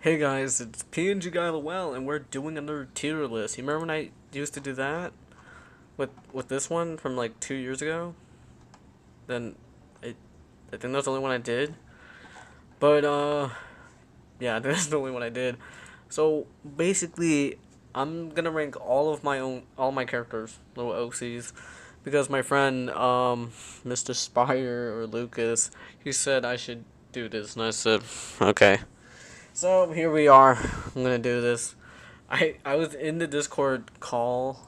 Hey guys, it's Pngguylol, and we're doing another tier list. You remember when I used to do that with this one from like 2 years ago? Then I, I think that's the only one I did. But yeah, I think that's the only one I did. So basically, I'm gonna rank all my characters, little OCs, because my friend Mr. Spire or Lucas, he said I should do this, and I said okay. So here we are. I'm gonna do this. I was in the Discord call,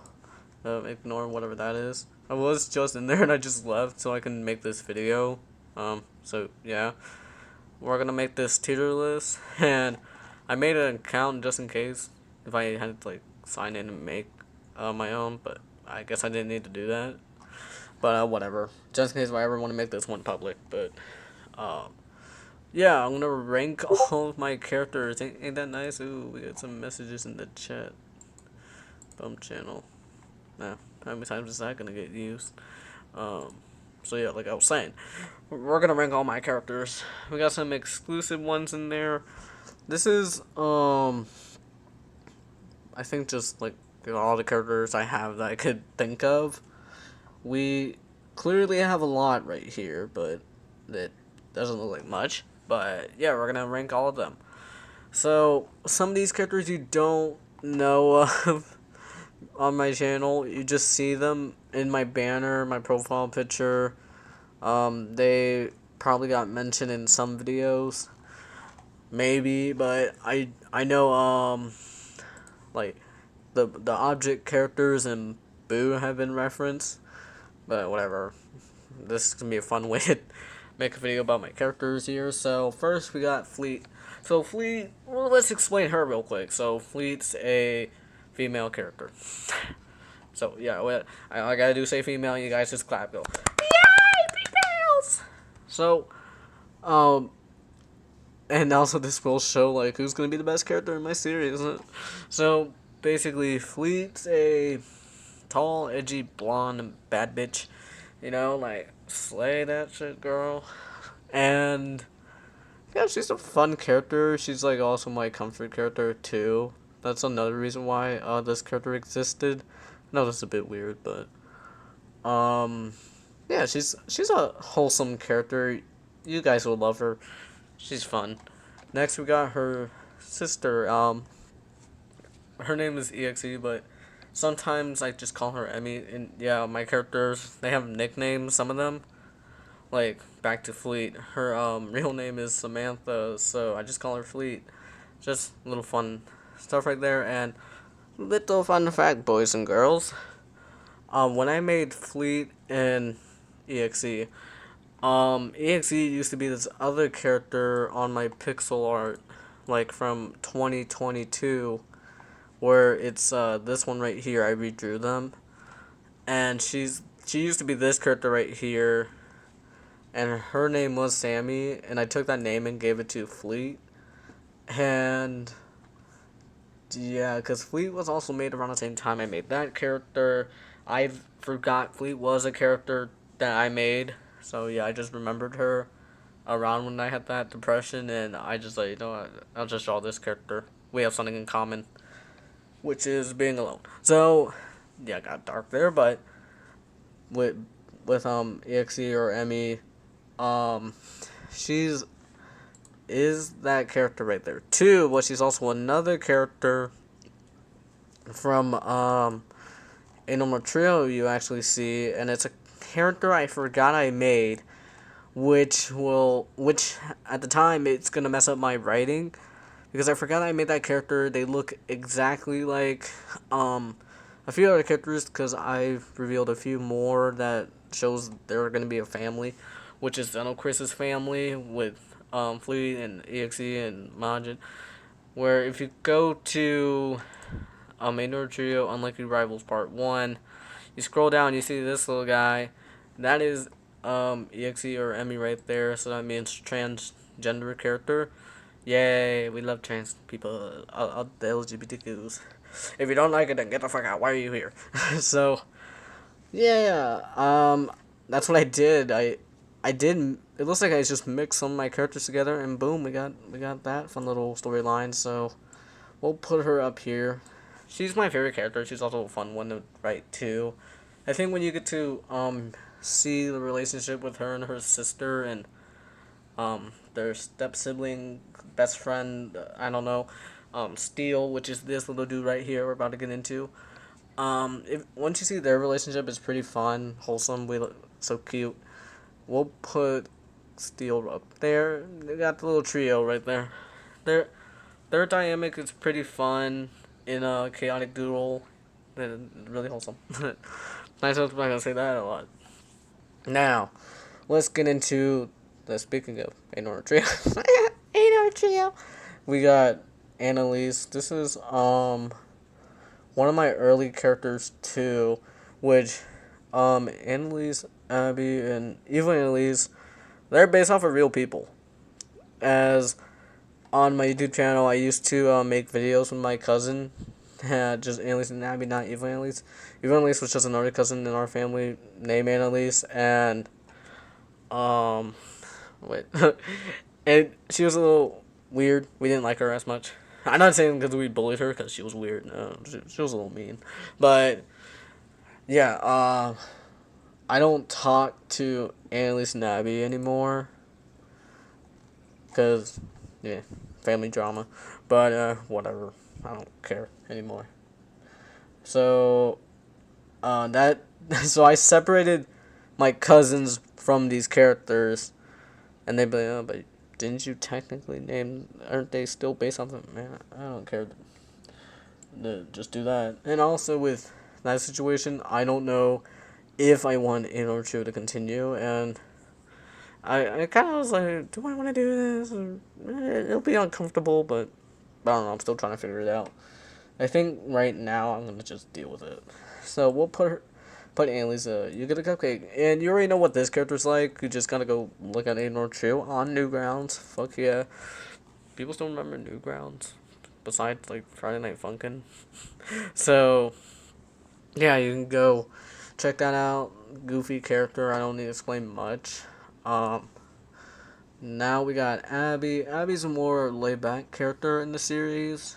ignore whatever that is. I was just in there and I just left so I can make this video. So yeah, we're gonna make this tier list, and I made an account just in case if I had to like sign in and make my own, but I guess I didn't need to do that. But whatever, just in case if I ever want to make this one public. But um, yeah, I'm gonna rank all of my characters. Ain't that nice? Ooh, we got some messages in the chat. Bum channel. Nah, how many times is that gonna get used? Um, so yeah, like I was saying, we're gonna rank all my characters. We got some exclusive ones in there. This is I think just like all the characters I have that I could think of. We clearly have a lot right here, but it doesn't look like much. But yeah, we're gonna rank all of them. So some of these characters you don't know of on my channel. You just see them in my banner, my profile picture. They probably got mentioned in some videos, maybe, but I know like the object characters and Boo have been referenced, but whatever. This is gonna be a fun way to make a video about my characters here. So first we got Fleet. So Fleet, well, let's explain her real quick. So Fleet's a female character. So yeah, what I gotta do say female. You guys just clap, go. Yay, females! So, um, and also this will show like who's gonna be the best character in my series. So basically, Fleet's a tall, edgy, blonde, bad bitch. You know, like slay that shit, girl. And yeah, she's a fun character. She's like also my comfort character too. That's another reason why this character existed. I know that's a bit weird, but um, yeah, she's a wholesome character. You guys will love her. She's fun. Next, we got her sister. Her name is EXE, but sometimes I just call her Emmy. And yeah, my characters, they have nicknames. Some of them, like back to Fleet. Her real name is Samantha, so I just call her Fleet. Just a little fun stuff right there. And little fun fact, boys and girls. When I made Fleet and EXE, EXE used to be this other character on my pixel art, like from 2022, where it's this one right here. I redrew them, and she used to be this character right here, and her name was Sammy, and I took that name and gave it to Fleet, and yeah, because Fleet was also made around the same time I made that character. I forgot Fleet was a character that I made, so yeah, I just remembered her around when I had that depression, and I just like, you know what, I'll just draw this character. We have something in common, which is being alone. So yeah, got dark there, but with EXE or Emmy, um, she's is that character right there too. But she's also another character from Animal Trio you actually see, and it's a character I forgot I made, which at the time it's gonna mess up my writing because I forgot I made that character. They look exactly like a few other characters because I've revealed a few more that shows they're gonna be a family, which is Zeno Chris's family with Fleet and EXE and Majin. Where if you go to Maynard Trio Unlikely Rivals Part 1, you scroll down, you see this little guy. That is EXE or Emmy right there, so that means transgender character. Yay, we love trans people, the LGBTQs. If you don't like it, then get the fuck out. Why are you here? So, yeah, that's what I did. I did it looks like I just mixed some of my characters together, and boom, we got that fun little storyline. So we'll put her up here. She's my favorite character. She's also a fun one to write too. I think when you get to see the relationship with her and her sister and their step sibling, best friend, I don't know, Steel, which is this little dude right here we're about to get into. If once you see their relationship, it's pretty fun, wholesome. We look so cute. We'll put Steel up there. They got the little trio right there. Their dynamic is pretty fun in a chaotic duel. They're really wholesome. Nice, I'm not gonna say that a lot. Now, let's get into the speaking of Anor Trio. Anor Trio. We got Annalise. This is one of my early characters too, which Annalise, Abby, and even Annalise, they're based off of real people. As on my YouTube channel, I used to make videos with my cousin, just Annalise and Abby, not Eva Annalise. Eva Annalise was just another cousin in our family named Annalise, and wait, and she was a little weird. We didn't like her as much. I'm not saying because we bullied her because she was weird. No, she was a little mean, but yeah, I don't talk to Annalise and Abby anymore because yeah, family drama. But whatever, I don't care anymore. So that so I separated my cousins from these characters, and they'd be like, oh, but didn't you technically name? Aren't they still based on them? Man, I don't care. Just do that. And also with that situation, I don't know if I want In or Two to continue, and I kind of was like, do I want to do this? It'll be uncomfortable, but I don't know. I'm still trying to figure it out. I think right now I'm gonna just deal with it. So we'll put Annalise. You get a cupcake, and you already know what this character's like. You just gotta go look at Ignore True on Newgrounds. Fuck yeah, people still remember Newgrounds, besides like Friday Night Funkin'. So yeah, you can go check that out. Goofy character. I don't need to explain much. Um, Now we got Abby. Abby's a more laid back character in the series.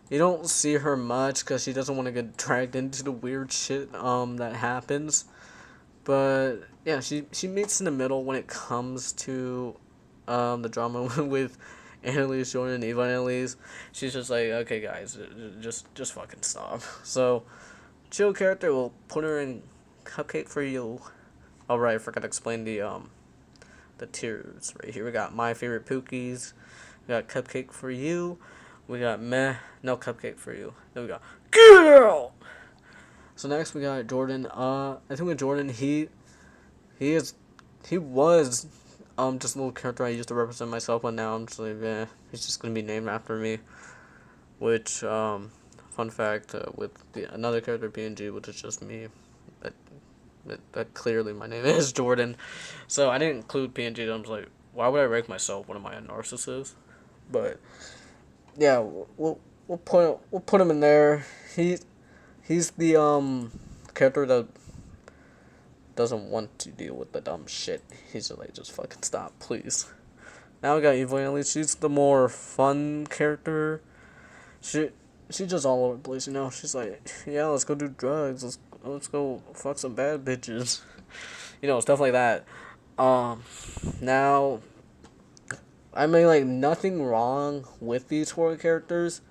You don't see her much because she doesn't want to get dragged into the weird shit that happens. But yeah, she meets in the middle when it comes to the drama with Annalise, Jordan, and Eva Annalise. She's just like, okay, guys, just fucking stop. So, chill character. We'll put her in Cupcake for You. All right, I forgot to explain the tiers right here. We got My Favorite Pookies. We got Cupcake for You. We got Meh, no Cupcake for You. Then we got Girl. So next we got Jordan. I think with Jordan, he was just a little character I used to represent myself, but now I'm just like, he's just gonna be named after me. Which fun fact with another character PNG, which is just me. That clearly my name is Jordan. So I didn't include PNG. I was like, why would I rank myself? What am I, a narcissist? But yeah, we'll put him in there. He's the character that doesn't want to deal with the dumb shit. He's just like, just fucking stop, please. Now we got Evil Annalise. She's the more fun character. She's just all over the place, you know. She's like, yeah, let's go do drugs. Let's go fuck some bad bitches. You know, stuff like that. Now, I mean, like, nothing wrong with these four characters.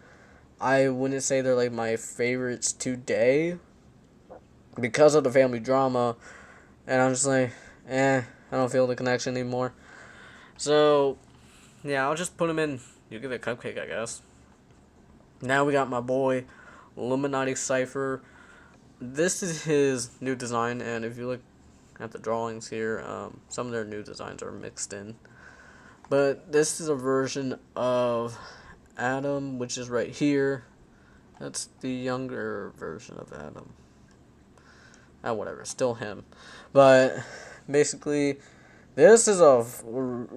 I wouldn't say they're, like, my favorites today because of the family drama. And I'm just like, I don't feel the connection anymore. So, yeah, I'll just put them in. You get a cupcake, I guess. Now we got my boy, Illuminati Cypher. This is his new design, and if you look at the drawings here, some of their new designs are mixed in. But this is a version of Adam, which is right here. That's the younger version of Adam. Whatever, still him. But basically, this is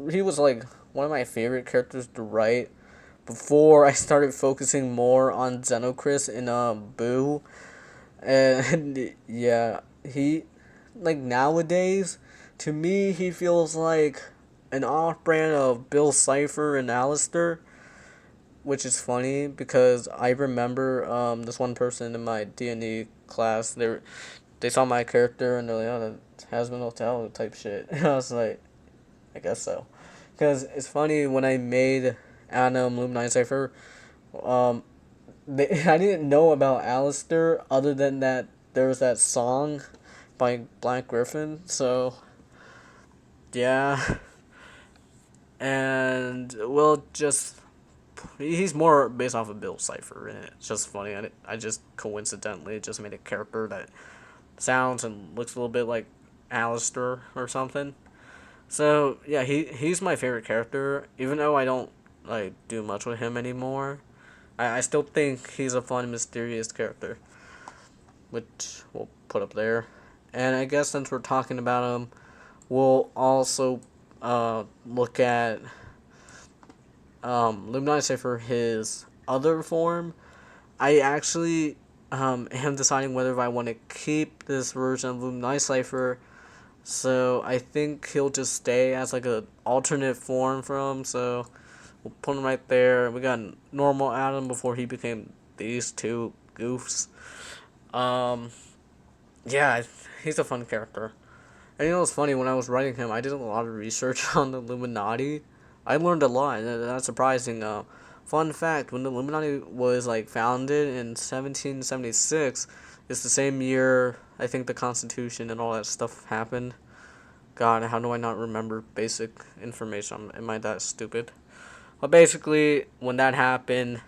he was like one of my favorite characters to write before I started focusing more on Xenocris and Boo. And yeah, he, like, nowadays, to me, he feels like an off brand of Bill Cipher and Alistair, which is funny because I remember this one person in my D&D class. They saw my character and they're like, "Oh, that Hasbin Hotel type shit." And I was like, "I guess so," because it's funny when I made Adam Luminine Cipher. Um, I didn't know about Alistair other than that there was that song by Black Griffin. So yeah, and we'll just he's more based off of Bill Cipher, and it's just funny. I just coincidentally just made a character that sounds and looks a little bit like Alistair or something. So yeah, he's my favorite character, even though I don't like do much with him anymore. I still think he's a fun, mysterious character, which we'll put up there. And I guess since we're talking about him, we'll also look at Luminance for his other form. I actually am deciding whether I want to keep this version of Luminance Cipher. So I think he'll just stay as like a alternate form from him. So we'll put him right there. We got normal Adam before he became these two goofs. Um, yeah, he's a fun character. And you know what's funny? When I was writing him, I did a lot of research on the Illuminati. I learned a lot, and that's surprising. Fun fact: when the Illuminati was like founded in 1776, it's the same year I think the Constitution and all that stuff happened. God, how do I not remember basic information? Am I that stupid? But basically, when that happened,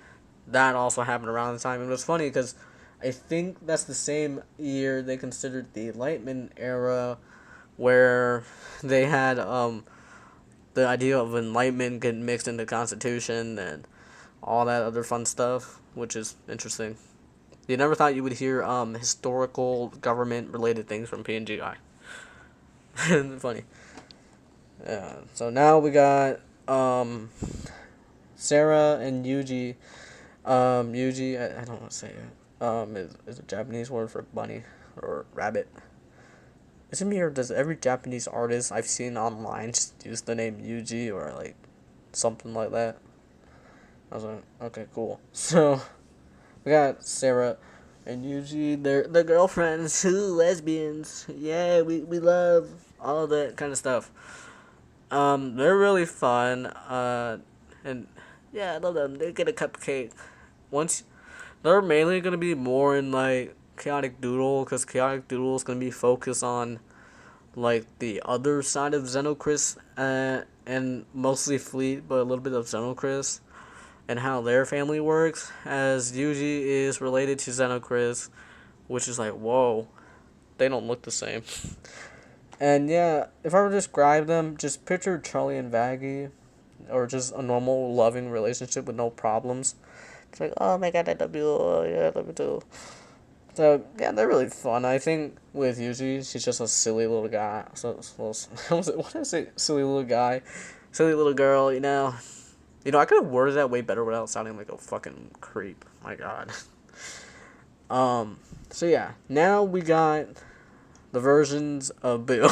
that also happened around the time. And it was funny because I think that's the same year they considered the Enlightenment era, where they had the idea of enlightenment getting mixed into the Constitution and all that other fun stuff, which is interesting. You never thought you would hear historical government related things from Pngguylol. Funny. Yeah. So now we got Sarah and Yuji. Yuji, I don't want to say it. Is a Japanese word for bunny or rabbit. Is it me or does every Japanese artist I've seen online just use the name Yuji or like something like that? I was like, okay, cool. So we got Sarah and Yuji. They're the girlfriends, lesbians. Yeah, we love all that kind of stuff. They're really fun. And yeah, I love them. They get a cupcake. Once they're mainly gonna be more in like Chaotic Doodle, because Chaotic Doodle is gonna be focused on like the other side of Xenocris, and mostly Fleet, but a little bit of Xenocris and how their family works, as Yuji is related to Xenocris, which is like, whoa, they don't look the same. And yeah, if I were to describe them, just picture Charlie and Vaggie, or just a normal loving relationship with no problems. It's like, oh my god, I love you, oh, yeah, I love you too. So yeah, they're really fun. I think with Yuji, she's just a silly little guy. What did I say? Silly little guy, silly little girl. I could have worded that way better without sounding like a fucking creep. My god. So yeah, now we got the versions of Boo.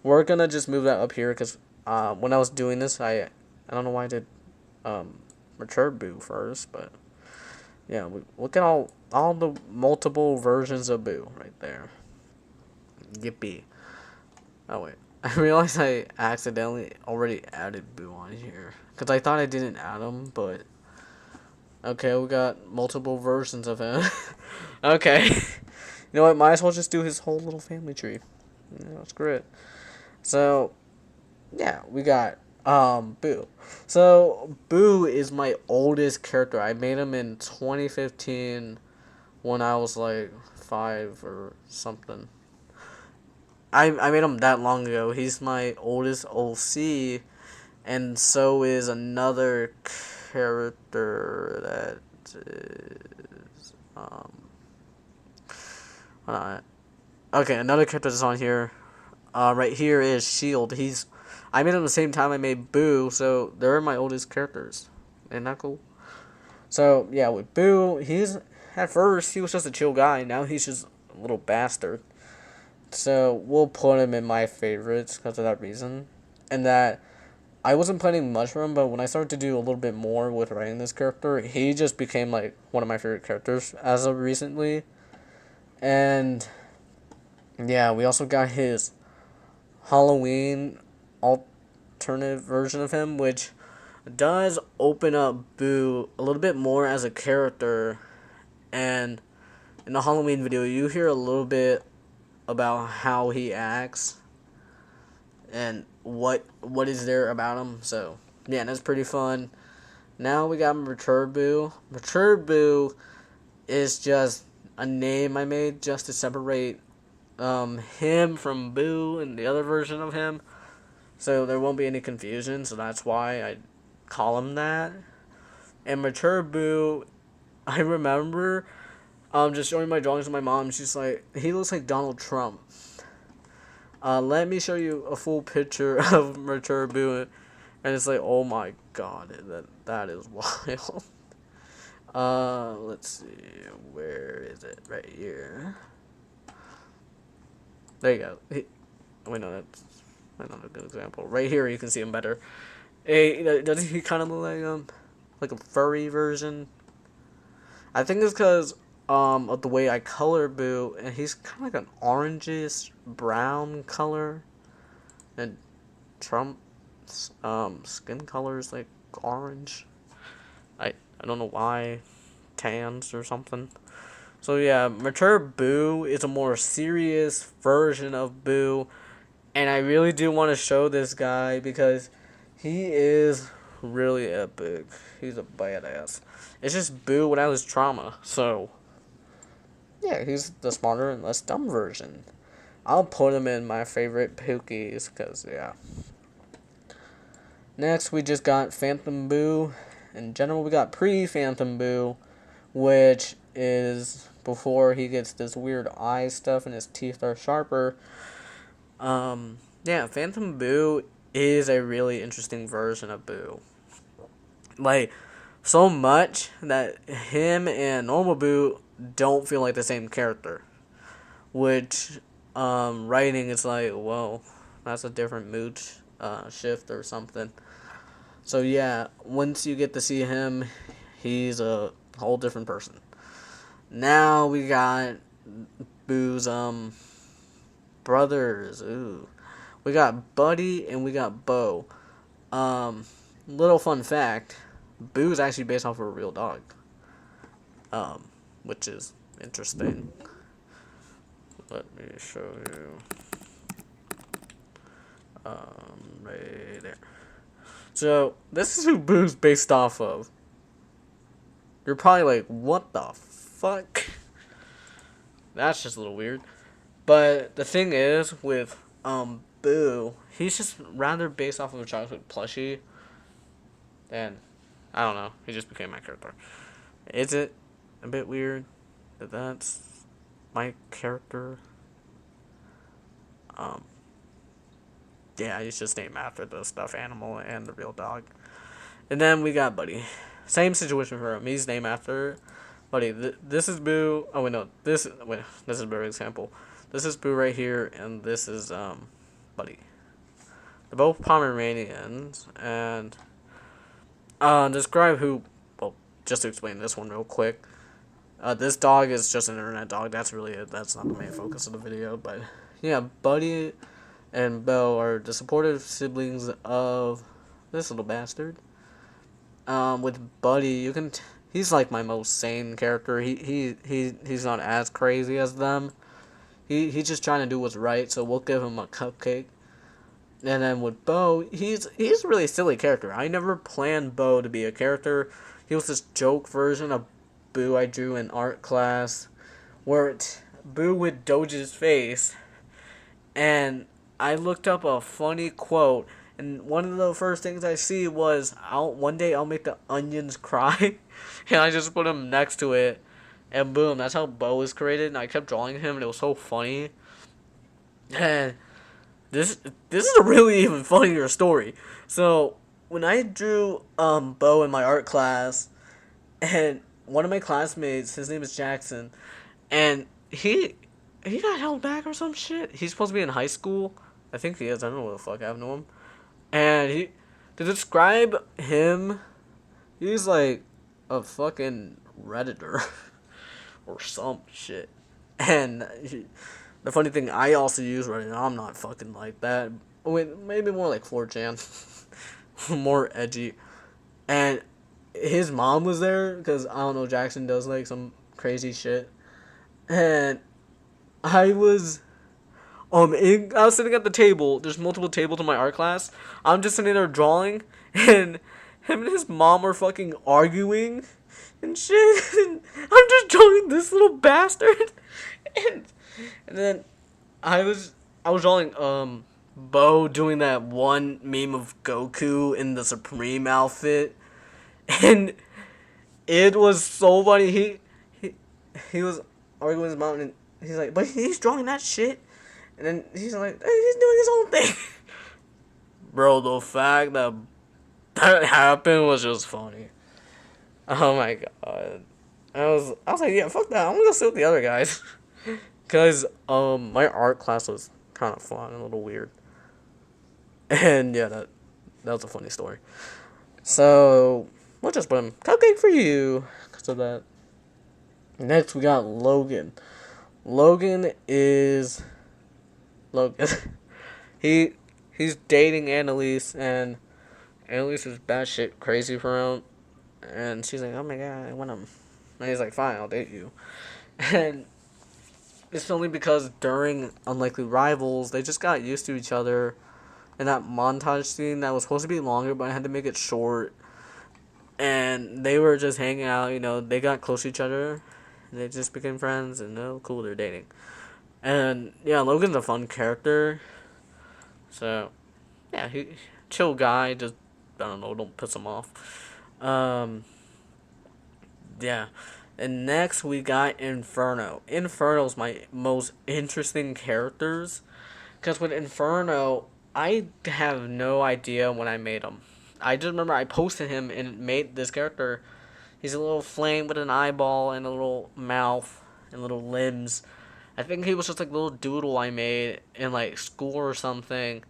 We're gonna just move that up here because when I was doing this, I don't know why I did mature Boo first, but yeah, look at all the multiple versions of Boo right there. Yippee. Oh wait, I realized I accidentally already added Boo on here because I thought I didn't add him, but okay, we got multiple versions of him. Okay, you know what? Might as well just do his whole little family tree. Yeah, screw it. So yeah, we got Boo. So Boo is my oldest character. I made him in 2015 when I was like 5 or something. I made him that long ago. He's my oldest OC, and so is another character that is okay, another character that's on here. Right here is Shield. I made him the same time I made Boo, so they're my oldest characters. Isn't that cool? So yeah, with Boo, he's at first he was just a chill guy. Now he's just a little bastard. So we'll put him in my favorites because of that reason, and that I wasn't planning much for him, but when I started to do a little bit more with writing this character, he just became like one of my favorite characters as of recently. And yeah, we also got his Halloween alternate version of him, which does open up Boo a little bit more as a character. And in the Halloween video, you hear a little bit about how he acts and what is there about him. So yeah, that's pretty fun. Now we got Mature Boo. Mature Boo is just a name I made just to separate him from Boo and the other version of him, so there won't be any confusion. So that's why I call him that. And Mature Boo, I remember just showing my drawings to my mom. She's like, he looks like Donald Trump. Let me show you a full picture of Mature Boo, and it's like, oh my god, that is wild. Let's see, where is it? Right here. There you go. Wait, no, that's not a good example. Right here, you can see him better. Hey, doesn't he kind of look like a furry version? I think it's because of the way I color Boo, and he's kind of like an orangish brown color, and Trump's skin color is like orange. I don't know why, tans or something. So yeah, Mature Boo is a more serious version of Boo, and I really do want to show this guy because he is really epic. He's a badass. It's just Boo without his trauma. So yeah, he's the smarter and less dumb version. I'll put him in my favorite Pokies because yeah. Next, we just got Phantom Boo. In general, we got pre-Phantom Boo, which is before he gets this weird eye stuff and his teeth are sharper. Yeah, Phantom Boo is a really interesting version of Boo. Like, so much that him and normal Boo don't feel like the same character. Which, writing is like, whoa, that's a different mood shift or something. So yeah, once you get to see him, he's a whole different person. Now we got Boo's brothers. Ooh, we got Buddy and we got Bo. Little fun fact: Boo's actually based off of a real dog. Which is interesting. Let me show you. Right there. So this is who Boo's based off of. You're probably like, what the fuck? That's just a little weird. But the thing is, with Boo, he's just rather based off of a childhood plushie. And I don't know, he just became my character. Is it a bit weird that that's my character? Yeah, he's just named after the stuffed animal and the real dog. And then we got Buddy. Same situation for him. He's named after Buddy. This is Boo. Oh wait, no. This is a better example. This is Boo right here, and this is Buddy. They're both Pomeranians, and describe who. Well, just to explain this one real quick. This dog is just an internet dog. That's really it. That's not the main focus of the video, but yeah, Buddy and Bo are the supportive siblings of this little bastard. With Buddy, he's like my most sane character. He's not as crazy as them. He's just trying to do what's right, so we'll give him a cupcake. And then with Bo, he's a really silly character. I never planned Bo to be a character. He was this joke version of Boo I drew in art class, where Boo would doge his face, and I looked up a funny quote, and one of the first things I see was, one day I'll make the onions cry, and I just put him next to it, and boom, that's how Bo was created, and I kept drawing him, and it was so funny. And this is a really even funnier story. So, when I drew Bo in my art class, and one of my classmates, his name is Jackson, and he got held back or some shit. He's supposed to be in high school. I think he is. I don't know what the fuck happened to him. And To describe him, he's like a fucking redditor or some shit. And the funny thing, I also use Reddit. I'm not fucking like that. Wait, maybe more like 4chan, more edgy. And his mom was there because I don't know, Jackson does like some crazy shit. And I was I was sitting at the table. There's multiple tables in my art class. I'm just sitting there drawing, and him and his mom are fucking arguing and shit. And I'm just drawing this little bastard, and and then I was drawing Bo doing that one meme of Goku in the Supreme outfit, and it was so funny. He he was arguing with his mom, and he's like, but he's drawing that shit. And then he's like, hey, he's doing his own thing. Bro, the fact that that happened was just funny. Oh my god. I was like, yeah, fuck that. I'm gonna go sit with the other guys. Cause my art class was kind of fun and a little weird. And yeah, that was a funny story. So we'll just put him cupcake for you because of that. Next we got Logan. Logan is Logan. He's dating Annalise, and Annalise is batshit crazy for him, and she's like, oh my god, I want him. And he's like, fine, I'll date you. And it's only because during Unlikely Rivals, they just got used to each other. And that montage scene that was supposed to be longer, but I had to make it short. And they were just hanging out, you know, they got close to each other. And they just became friends, and oh, cool, they're dating. And yeah, Logan's a fun character. So, yeah, he chill guy. Just I don't know, don't piss him off. Yeah, and next we got Inferno. Inferno's my most interesting characters, because with Inferno, I have no idea when I made him. I just remember I posted him and made this character. He's a little flame with an eyeball and a little mouth and little limbs. I think he was just like a little doodle I made in like school or something.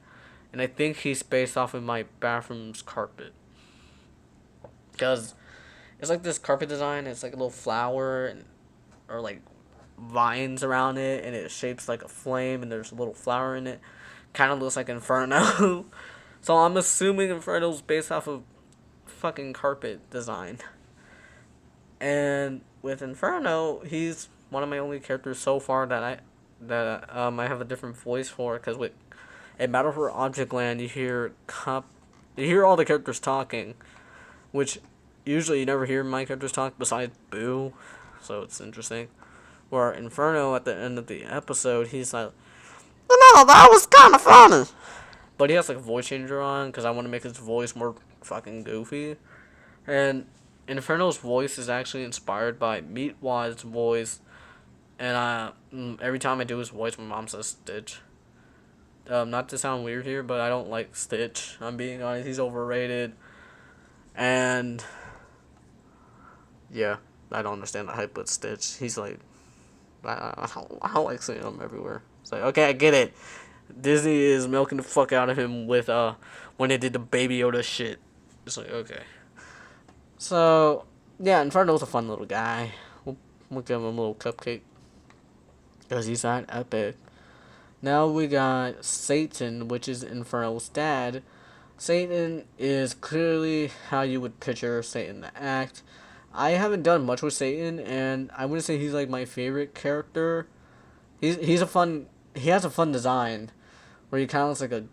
And I think he's based off of my bathroom's carpet. Because it's like this carpet design, it's like a little flower and or like vines around it, and it shapes like a flame, and there's a little flower in it. Kind of looks like Inferno. So I'm assuming Inferno's based off of fucking carpet design. And with Inferno, he's one of my only characters so far that I have a different voice for, because with in Battle for Object Land, you hear all the characters talking, which usually you never hear my characters talk besides Boo, so it's interesting. Where Inferno at the end of the episode, he's like, you know, that was kind of funny. But he has like a voice changer on because I want to make his voice more fucking goofy. And Inferno's voice is actually inspired by Meatwad's voice. And every time I do his voice, my mom says Stitch. Not to sound weird here, but I don't like Stitch. I'm being honest, he's overrated. And yeah, I don't understand the hype with Stitch. He's like, I don't like seeing him everywhere. It's like, okay, I get it. Disney is milking the fuck out of him with when they did the Baby Yoda shit. It's like, okay. So yeah, Inferno's a fun little guy. We'll give him a little cupcake because he's that epic. Now we got Satan, which is Inferno's dad. Satan is clearly how you would picture Satan to act. I haven't done much with Satan, and I wouldn't say he's like my favorite character. He has a fun design, where he kind of looks like a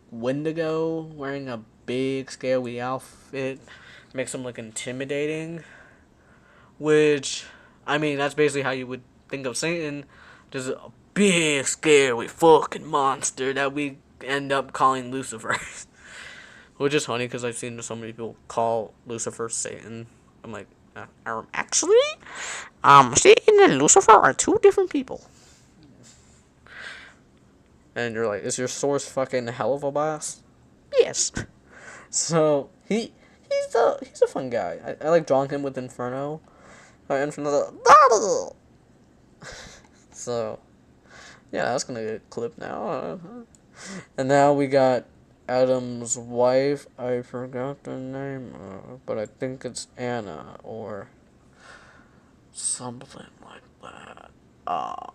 Wendigo wearing a big scaly outfit, makes him look intimidating. Which, I mean, that's basically how you would think of Satan, just a big scary fucking monster that we end up calling Lucifer. Which is funny because I've seen so many people call Lucifer Satan. I'm like, actually, Satan and Lucifer are two different people. And you're like, is your source fucking hell of a boss? Yes. So he's a fun guy. I like drawing him with Inferno. Inferno. So yeah, that's gonna get clipped now. And now we got Adam's wife. I forgot the name, but I think it's Anna or something like that. Uh,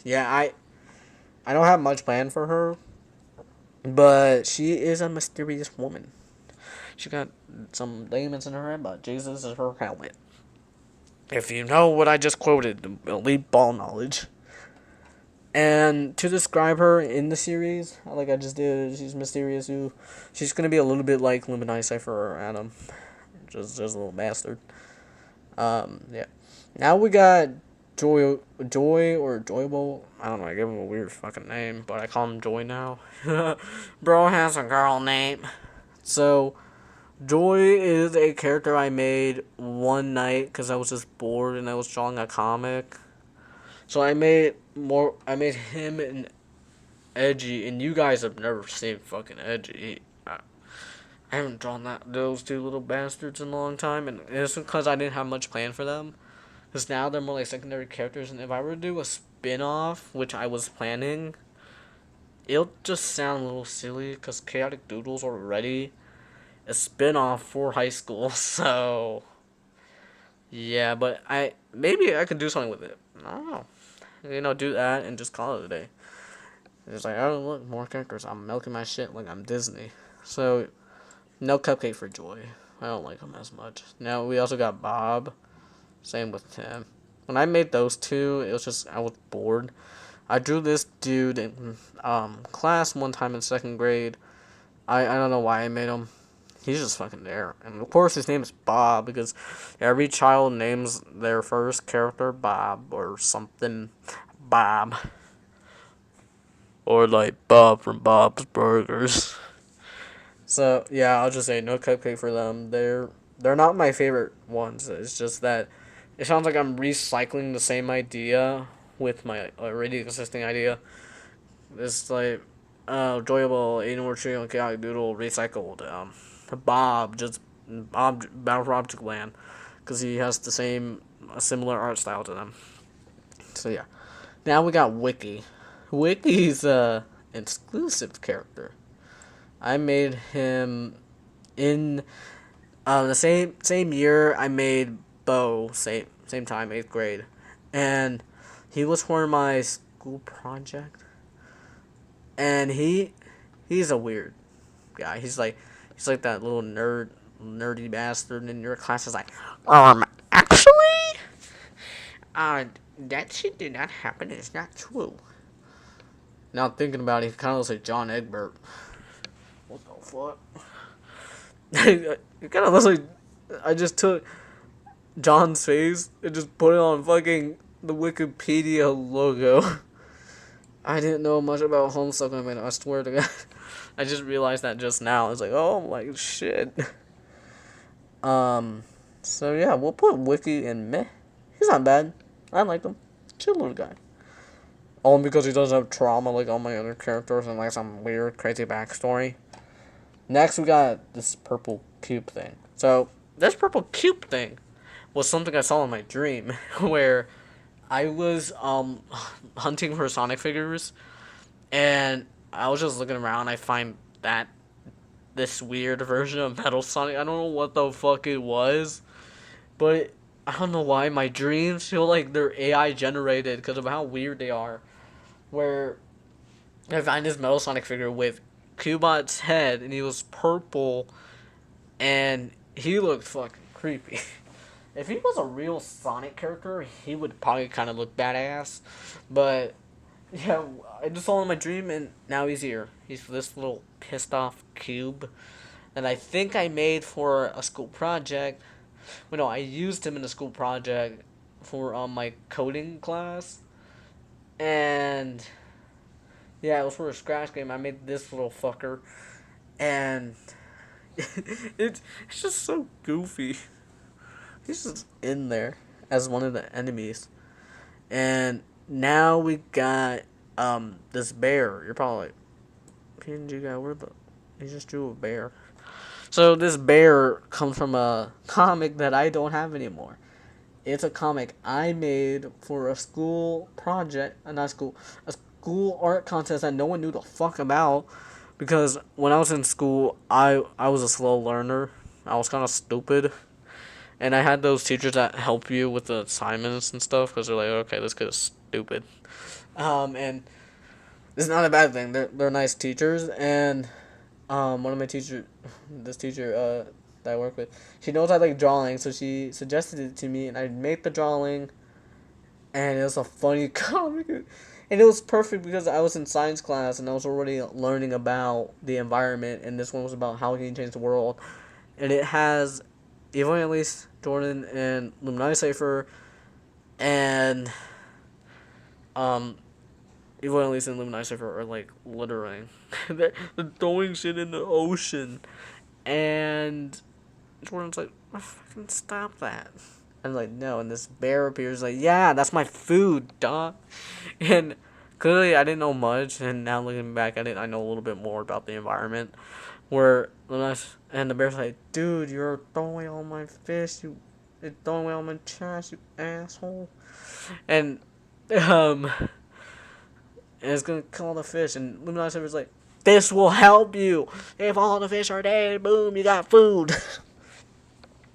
yeah, I don't have much planned for her, but she is a mysterious woman. She got some demons in her head, but Jesus is her helmet. If you know what I just quoted, elite ball knowledge. And to describe her in the series, like I just did, she's mysterious. She's gonna be a little bit like Luminite Cipher or Adam, just a little bastard. Yeah. Now we got Joy or Joyable. I don't know. I gave him a weird fucking name, but I call him Joy now. Bro has a girl name. So Joy is a character I made one night because I was just bored and I was drawing a comic. So I made more. I made him and Edgy, and you guys have never seen fucking Edgy. I haven't drawn those two little bastards in a long time, and it's because I didn't have much planned for them. Because now they're more like secondary characters, and if I were to do a spin off, which I was planning, it'll just sound a little silly because Chaotic Doodles already a spin off for high school, so. Yeah, but maybe I could do something with it. I don't know. Do that and just call it a day. It's like, oh, look, more characters. I'm milking my shit like I'm Disney. So, no Cupcake for Joy. I don't like him as much. Now, we also got Bob. Same with Tim. When I made those two, it was just, I was bored. I drew this dude in class one time in second grade. I don't know why I made him. He's just fucking there. And of course his name is Bob because every child names their first character Bob or something Bob. Or like Bob from Bob's Burgers. So yeah, I'll just say no Cupcake for them. They're not my favorite ones. It's just that it sounds like I'm recycling the same idea with my already existing idea. It's like enjoyable, Anymore Tree on Chaotic Doodle recycled. Bob Battle for Object Land because he has the same a similar art style to them. So yeah, now we got Wiki. Wiki's a exclusive character. I made him in the same year I made Bo, same time, 8th grade, and he was for my school project, and he's a weird guy. He's like that little nerdy bastard in your class is like, actually, that shit did not happen. It's not true. Now thinking about it, he kind of looks like John Egbert. What the fuck? It kind of looks like I just took John's face and just put it on fucking the Wikipedia logo. I didn't know much about Homestuck when I swear to God. I just realized that just now. It's like, oh my shit. So yeah, we'll put Wiki in meh. He's not bad. I like him. Chill little guy. Only because he doesn't have trauma like all my other characters and like some weird, crazy backstory. Next, we got this purple cube thing. So, this purple cube thing was something I saw in my dream where I was hunting for Sonic figures and I was just looking around. I find this weird version of Metal Sonic. I don't know what the fuck it was, but I don't know why my dreams feel like they're AI generated because of how weird they are. Where I find this Metal Sonic figure with Cubot's head, and he was purple, and he looked fucking creepy. If he was a real Sonic character, he would probably kind of look badass. But yeah, I just saw him in my dream, and now he's here. He's this little pissed off cube that I think I made for a school project. Well, no, I used him in a school project for my coding class, and yeah, it was for a scratch game. I made this little fucker, and it's just so goofy. He's just in there as one of the enemies. And now we got this bear. You're probably like, PNG guy, where the he just drew a bear. So this bear comes from a comic that I don't have anymore. It's a comic I made for a school project, not school, a school art contest that no one knew the fuck about because when I was in school, I was a slow learner. I was kind of stupid, and I had those teachers that help you with the assignments and stuff because they're like, okay, this kid is stupid. And it's not a bad thing. They're nice teachers, and one of my teachers, this teacher that I work with, she knows I like drawing, so she suggested it to me, and I made the drawing, and it was a funny comic, and it was perfect because I was in science class and I was already learning about the environment, and this one was about how we can change the world, and it has Elise, Jordan, and Luminati Cipher, and um Elise and Luminati Cipher are like littering. They're throwing shit in the ocean. And Jordan's like, "Oh, fucking stop that." I'm like, no. And this bear appears like, yeah, that's my food, duh. And clearly I didn't know much. And now looking back at it, I know a little bit more about the environment. Where, and the bear's like, dude, you're throwing away all my fish. You're throwing away all my trash, you asshole. And, um, and it's gonna kill all the fish. And Luminous was like, this will help you. If all the fish are dead, boom, you got food.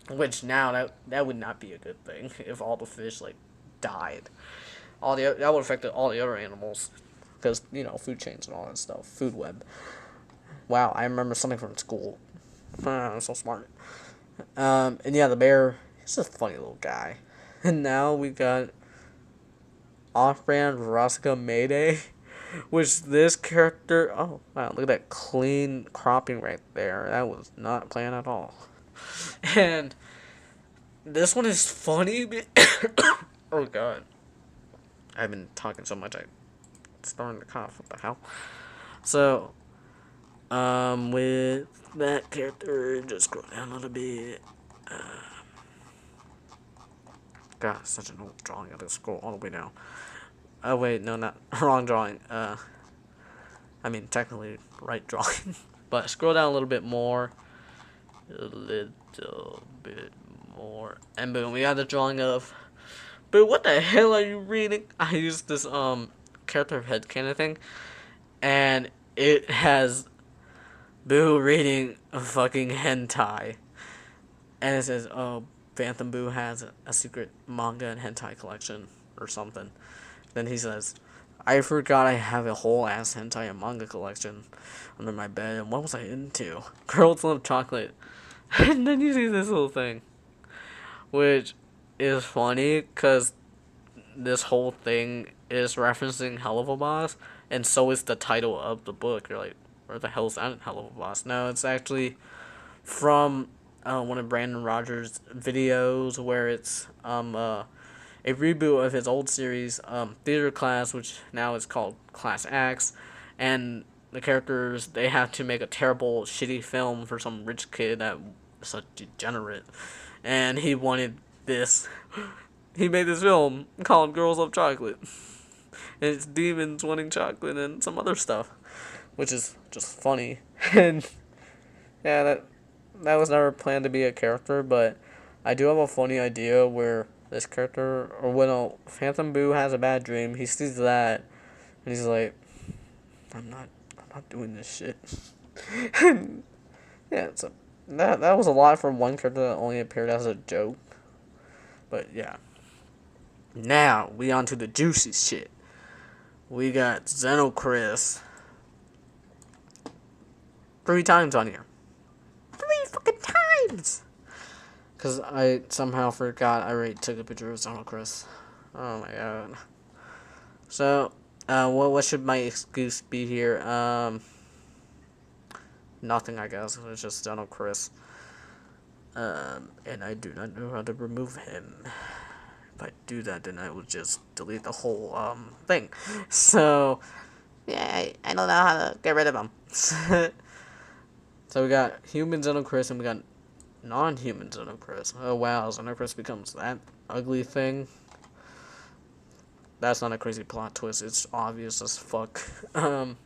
Which now that would not be a good thing if all the fish like died. That would affect all the other animals, because food chains and all that stuff, food web. Wow, I remember something from school. I'm so smart. And yeah, the bear, he's a funny little guy. And now we got off-brand Rosca Mayday, which this character. Oh wow, look at that clean cropping right there. That was not planned at all. And this one is funny. Oh god, I've been talking so much I'm starting to cough. What the hell? So, with that character, just scroll down a little bit. God, it's such an old drawing. I have to scroll all the way down. Oh wait, no, not wrong drawing. I mean technically right drawing, but scroll down a little bit more, and boom, we got the drawing of. But what the hell are you reading? I used this character head kind of thing, and it has Boo reading a fucking hentai, and it says, "Oh, Phantom Boo has a secret manga and hentai collection or something." Then he says, I forgot I have a whole ass hentai and manga collection under my bed, and what was I into? Girls Love Chocolate. And then you see this little thing, which is funny, because this whole thing is referencing Hell of a Boss, and so is the title of the book. You're like, where the hell is that Hell of a Boss? No, it's actually from one of Brandon Rogers' videos, where it's a reboot of his old series, Theater Class, which now is called Class X, and the characters, they have to make a terrible, shitty film for some rich kid that is such degenerate, and he wanted this. He made this film called Girls Love Chocolate, and it's demons wanting chocolate and some other stuff, which is just funny. And yeah, that was never planned to be a character, but I do have a funny idea where this character, or when Phantom Boo has a bad dream, he sees that, and he's like, I'm not doing this shit. Yeah, so that was a lot from one character that only appeared as a joke. But yeah. Now, we on to the juicy shit. We got Xenochris 3 times on here. 3 fucking times! Because I somehow forgot I already took a picture of Xenochris. Oh my god. So, what should my excuse be here? Nothing, I guess. It's just Xenochris. And I do not know how to remove him. If I do that, then I will just delete the whole, thing. So, yeah, I don't know how to get rid of him. So we got human Xenochris and we got non-human Xenochris. Oh wow, Xenochris becomes that ugly thing. That's not a crazy plot twist. It's obvious as fuck. So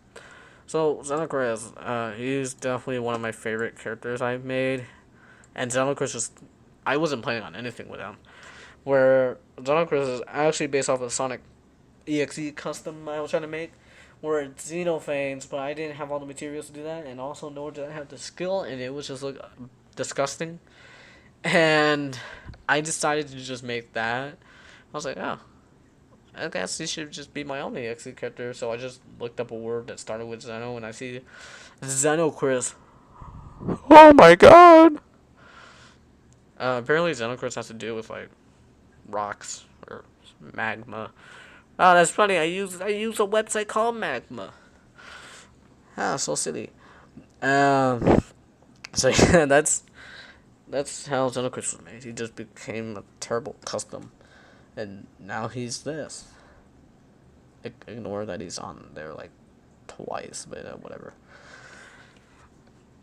Xenochris, he's definitely one of my favorite characters I've made. And Xenochris I wasn't planning on anything with him. Where Xenochris is actually based off of Sonic EXE custom I was trying to make, were xenophanes, but I didn't have all the materials to do that, and also nor did I have the skill, and it was just look disgusting. And I decided to just make that. I was like, oh, I guess this should just be my only XC character. So I just looked up a word that started with Xeno, and I see Xenochris. Oh my god! Apparently Xenochris has to do with like rocks or magma. Oh, that's funny. I use a website called Magma. Ah, so silly. Um. So yeah, that's how Xenochris was made. He just became a terrible custom, and now he's this. Ignore that he's on there like twice, but whatever.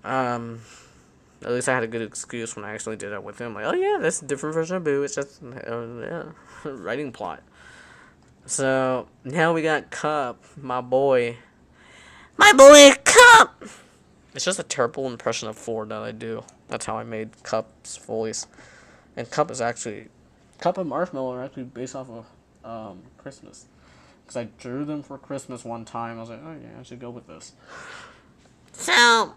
Um, at least I had a good excuse when I actually did it with him. Like, oh yeah, that's a different version of Boo. It's just yeah, writing plot. So now we got Cup, my boy. My boy Cup. It's just a terrible impression of Ford that I do. That's how I made Cup's voice. And Cup and Marshmallow are actually based off of Christmas. Because I drew them for Christmas one time. I was like, oh yeah, I should go with this. So,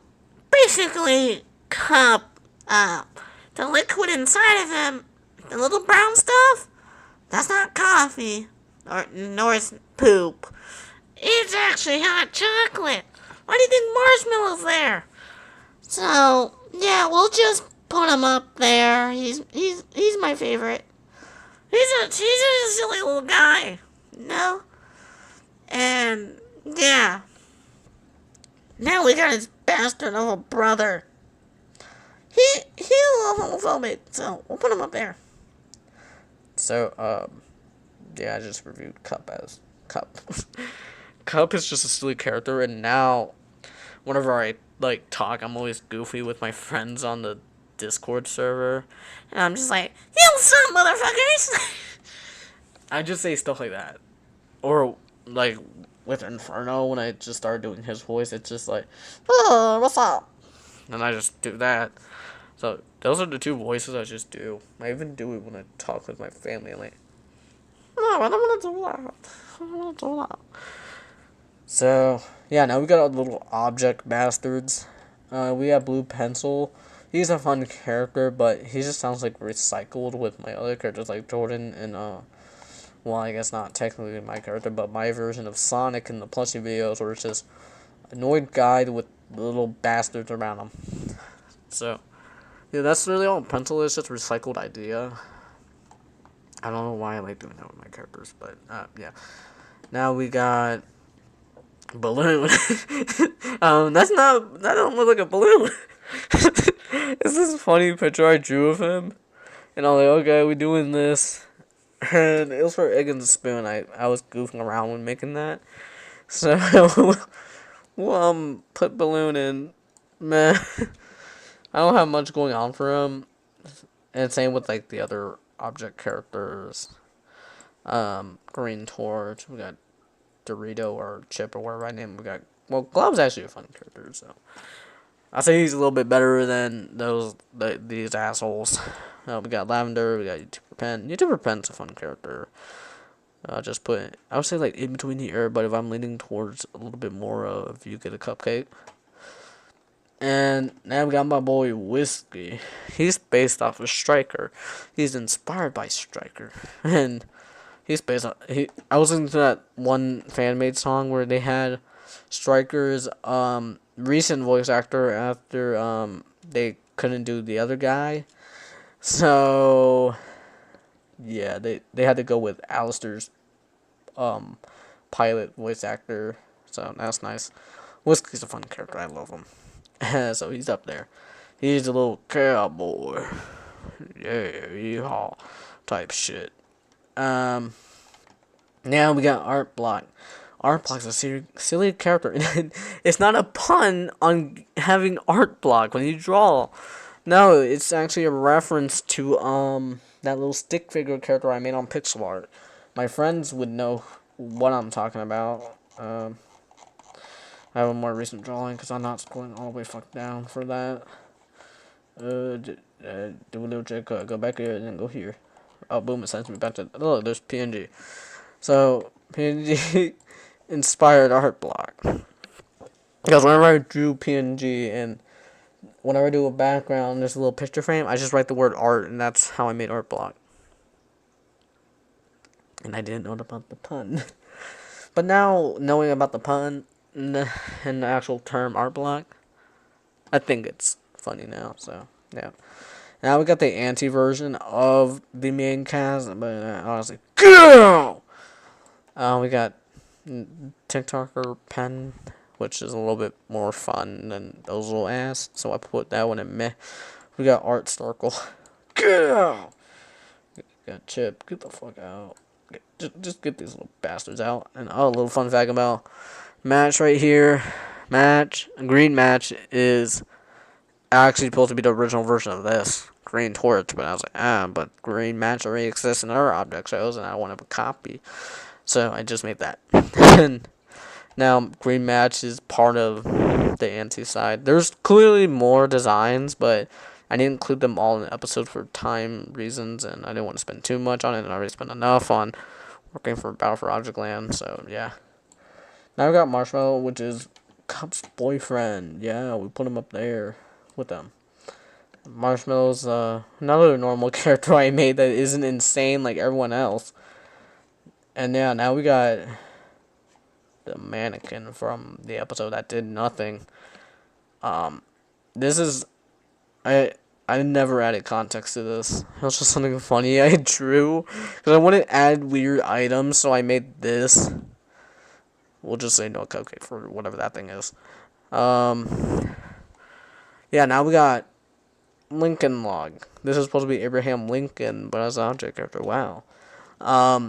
basically, Cup, the liquid inside of him, the little brown stuff, that's not coffee, nor is poop. It's actually hot chocolate. Why do you think Marshmallow's there? So, yeah, we'll just put him up there. He's my favorite. He's a silly little guy, you know? And, yeah. Now we got his bastard of a brother. He's a little homophobic, so we'll put him up there. So, yeah, I just reviewed Cup as Cup. Cup is just a silly character, and now, whenever I, like, talk, I'm always goofy with my friends on the Discord server. And I'm just like, yo, what's up, motherfuckers? I just say stuff like that. Or, like, with Inferno, when I just started doing his voice, it's just like, oh, what's up? And I just do that. So, those are the two voices I just do. I even do it when I talk with my family. I'm like, no, I don't want to do that. I don't want to do that. So, yeah, now we got our little object bastards. We have Blue Pencil. He's a fun character, but he just sounds like recycled with my other characters like Jordan and, well, I guess not technically my character, but my version of Sonic in the plushie videos where it's just annoyed guy with little bastards around him. So, yeah, that's really all Pencil is, just a recycled idea. I don't know why I like doing that with my characters, but, yeah. Now we got Balloon. That don't look like a balloon. It's this funny picture I drew of him. And I'm like, okay, we doing this. And it was for Egg and the Spoon. I was goofing around when making that. So, we'll, put Balloon in. Meh. I don't have much going on for him. And same with, like, the other object characters. Green Torch. We got Dorito or Chip or whatever I name him. We got, well, Glove's actually a fun character, so I say he's a little bit better than these assholes. We got Lavender. We got YouTuber Pen. YouTuber Pen's a fun character. I would say like in between here, but if I'm leaning towards a little bit more of You Get a Cupcake. And now we got my boy Whiskey. He's based off of Striker. He's inspired by Striker, and he's based on I was listening to that one fan made song where they had Striker's recent voice actor after they couldn't do the other guy. So yeah, they had to go with Alistair's pilot voice actor. So that's nice. Whiskey's a fun character. I love him. So he's up there. He's a little cowboy. Yeah, yeehaw type shit. Now we got Art Block. Art Block's a silly character. It's not a pun on having Art Block when you draw. No, it's actually a reference to that little stick figure character I made on pixel art. My friends would know what I'm talking about. I have a more recent drawing because I'm not scrolling all the way fucked down for that. Do a little check. Go back here and then go here. Oh, boom! It sends me back to. Oh, there's PNG. So PNG inspired art block. Because whenever I drew PNG and whenever I do a background, there's a little picture frame, I just write the word art, and that's how I made art block. And I didn't know about the pun. But now, knowing about the pun and the actual term art block, I think it's funny now, so, yeah. Now we got the anti-version of the main cast, but honestly, go! We got TikToker Pen, which is a little bit more fun than those little ass, so I put that one in meh. We got Art Starkle. Go! Got Chip, get the fuck out. Just get these little bastards out. And a little fun fact about Match right here. Green Match is actually supposed to be the original version of this. Green Torch, but I was like, but Green Match already exists in other object shows, and I want a copy. So I just made that. And now Green Match is part of the anti-side. There's clearly more designs, but I didn't include them all in the episode for time reasons, and I didn't want to spend too much on it, and I already spent enough on working for Battle for Object Land, so yeah. Now we got Marshmallow, which is Cup's boyfriend. Yeah, we put him up there with them. Marshmallow's another normal character I made that isn't insane like everyone else. And yeah, now we got the mannequin from the episode that did nothing. This is I never added context to this. It was just something funny I drew because I wouldn't add weird items, so I made this. We'll just say no cupcake for whatever that thing is. Yeah, now we got Lincoln Log. This is supposed to be Abraham Lincoln, but as an object character. Wow.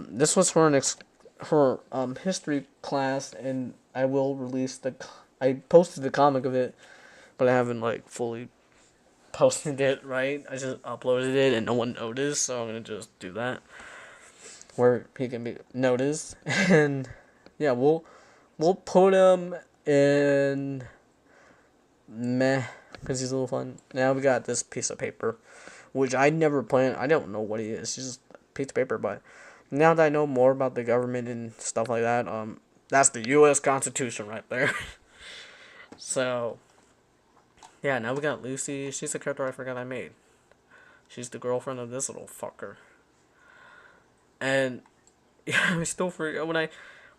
This was for history class, and I will release I posted the comic of it, but I haven't like fully posted it right. I just uploaded it, and no one noticed, so I'm gonna just do that where he can be noticed, and yeah, we'll put him in meh because he's a little fun. Now we got this piece of paper, which I never planned. I don't know what he is. It's just a piece of paper, but now that I know more about the government and stuff like that, that's the U.S. Constitution right there. So, yeah, now we got Lucy. She's a character I forgot I made. She's the girlfriend of this little fucker. And yeah, I still forget when I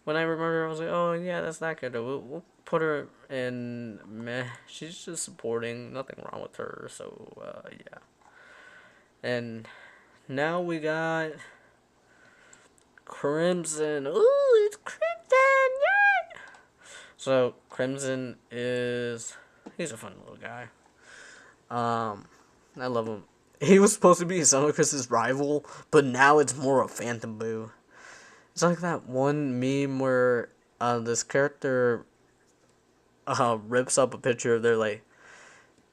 remember, I was like, oh yeah, that's that character. We'll put her in meh. She's just supporting. Nothing wrong with her. So yeah. And now we got Crimson. Ooh, it's Crimson! Yay! So Crimson he's a fun little guy. I love him. He was supposed to be Summer Chris's rival, but now it's more of Phantom Boo. It's like that one meme where this character rips up a picture of their like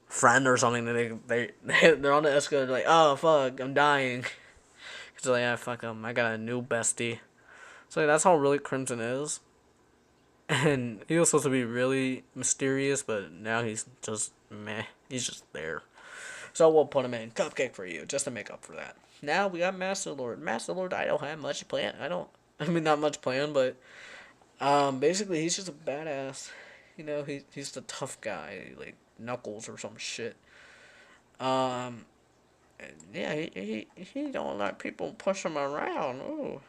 friend or something, and they're on the escalator like, oh fuck, I'm dying. Cause they're like, yeah, fuck him, I got a new bestie. So that's how really Crimson is. And he was supposed to be really mysterious, but now he's just meh. He's just there. So we'll put him in Cupcake for you, just to make up for that. Now we got Master Lord. Master Lord, I don't have much plan. I mean, not much plan, but basically he's just a badass. You know, he's the tough guy, like Knuckles or some shit. And yeah, he don't let people push him around. Ooh.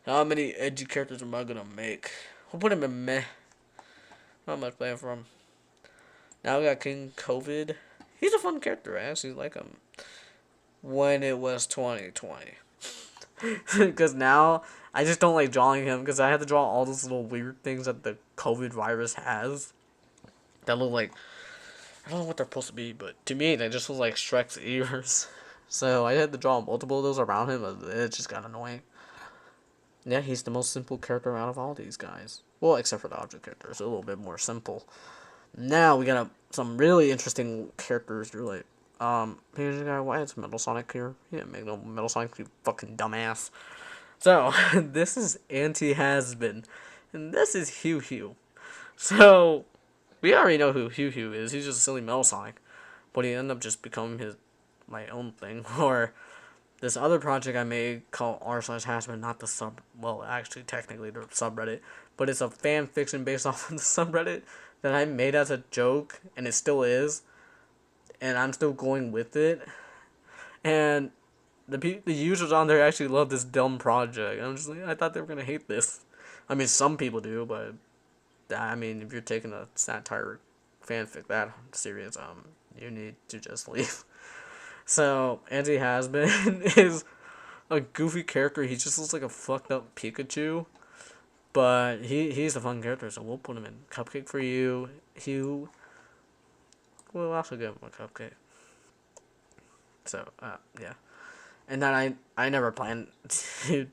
How many edgy characters am I gonna make? We'll put him in meh. Not much plan for him. Now we got King COVID. He's a fun character. I actually like him. When it was 2020. Because now I just don't like drawing him because I had to draw all those little weird things that the COVID virus has. That look like, I don't know what they're supposed to be, but to me they just look like Shrek's ears. So I had to draw multiple of those around him. It just got annoying. Yeah, he's the most simple character out of all these guys. Well, except for the object characters, a little bit more simple. Now we got some really interesting characters. You're like, here's the guy. Why is Metal Sonic here? He didn't make no Metal Sonic, you fucking dumbass. So this is Anti-Has-Been, and this is Hugh Hugh. So we already know who Hugh Hugh is. He's just a silly Metal Sonic, but he ended up just becoming my own thing. Or this other project I made called r/Hashman, not the sub. Well, actually, technically the subreddit, but it's a fan fiction based off of the subreddit that I made as a joke, and it still is, and I'm still going with it. And the users on there actually love this dumb project. And I'm just like, I thought they were gonna hate this. I mean, some people do, but I mean, if you're taking a satire fanfic that serious, you need to just leave. So Andy has been is a goofy character. He just looks like a fucked up Pikachu, but he's a fun character. So we'll put him in Cupcake for you. Hugh, we'll also give him a cupcake. So yeah, and then I never planned to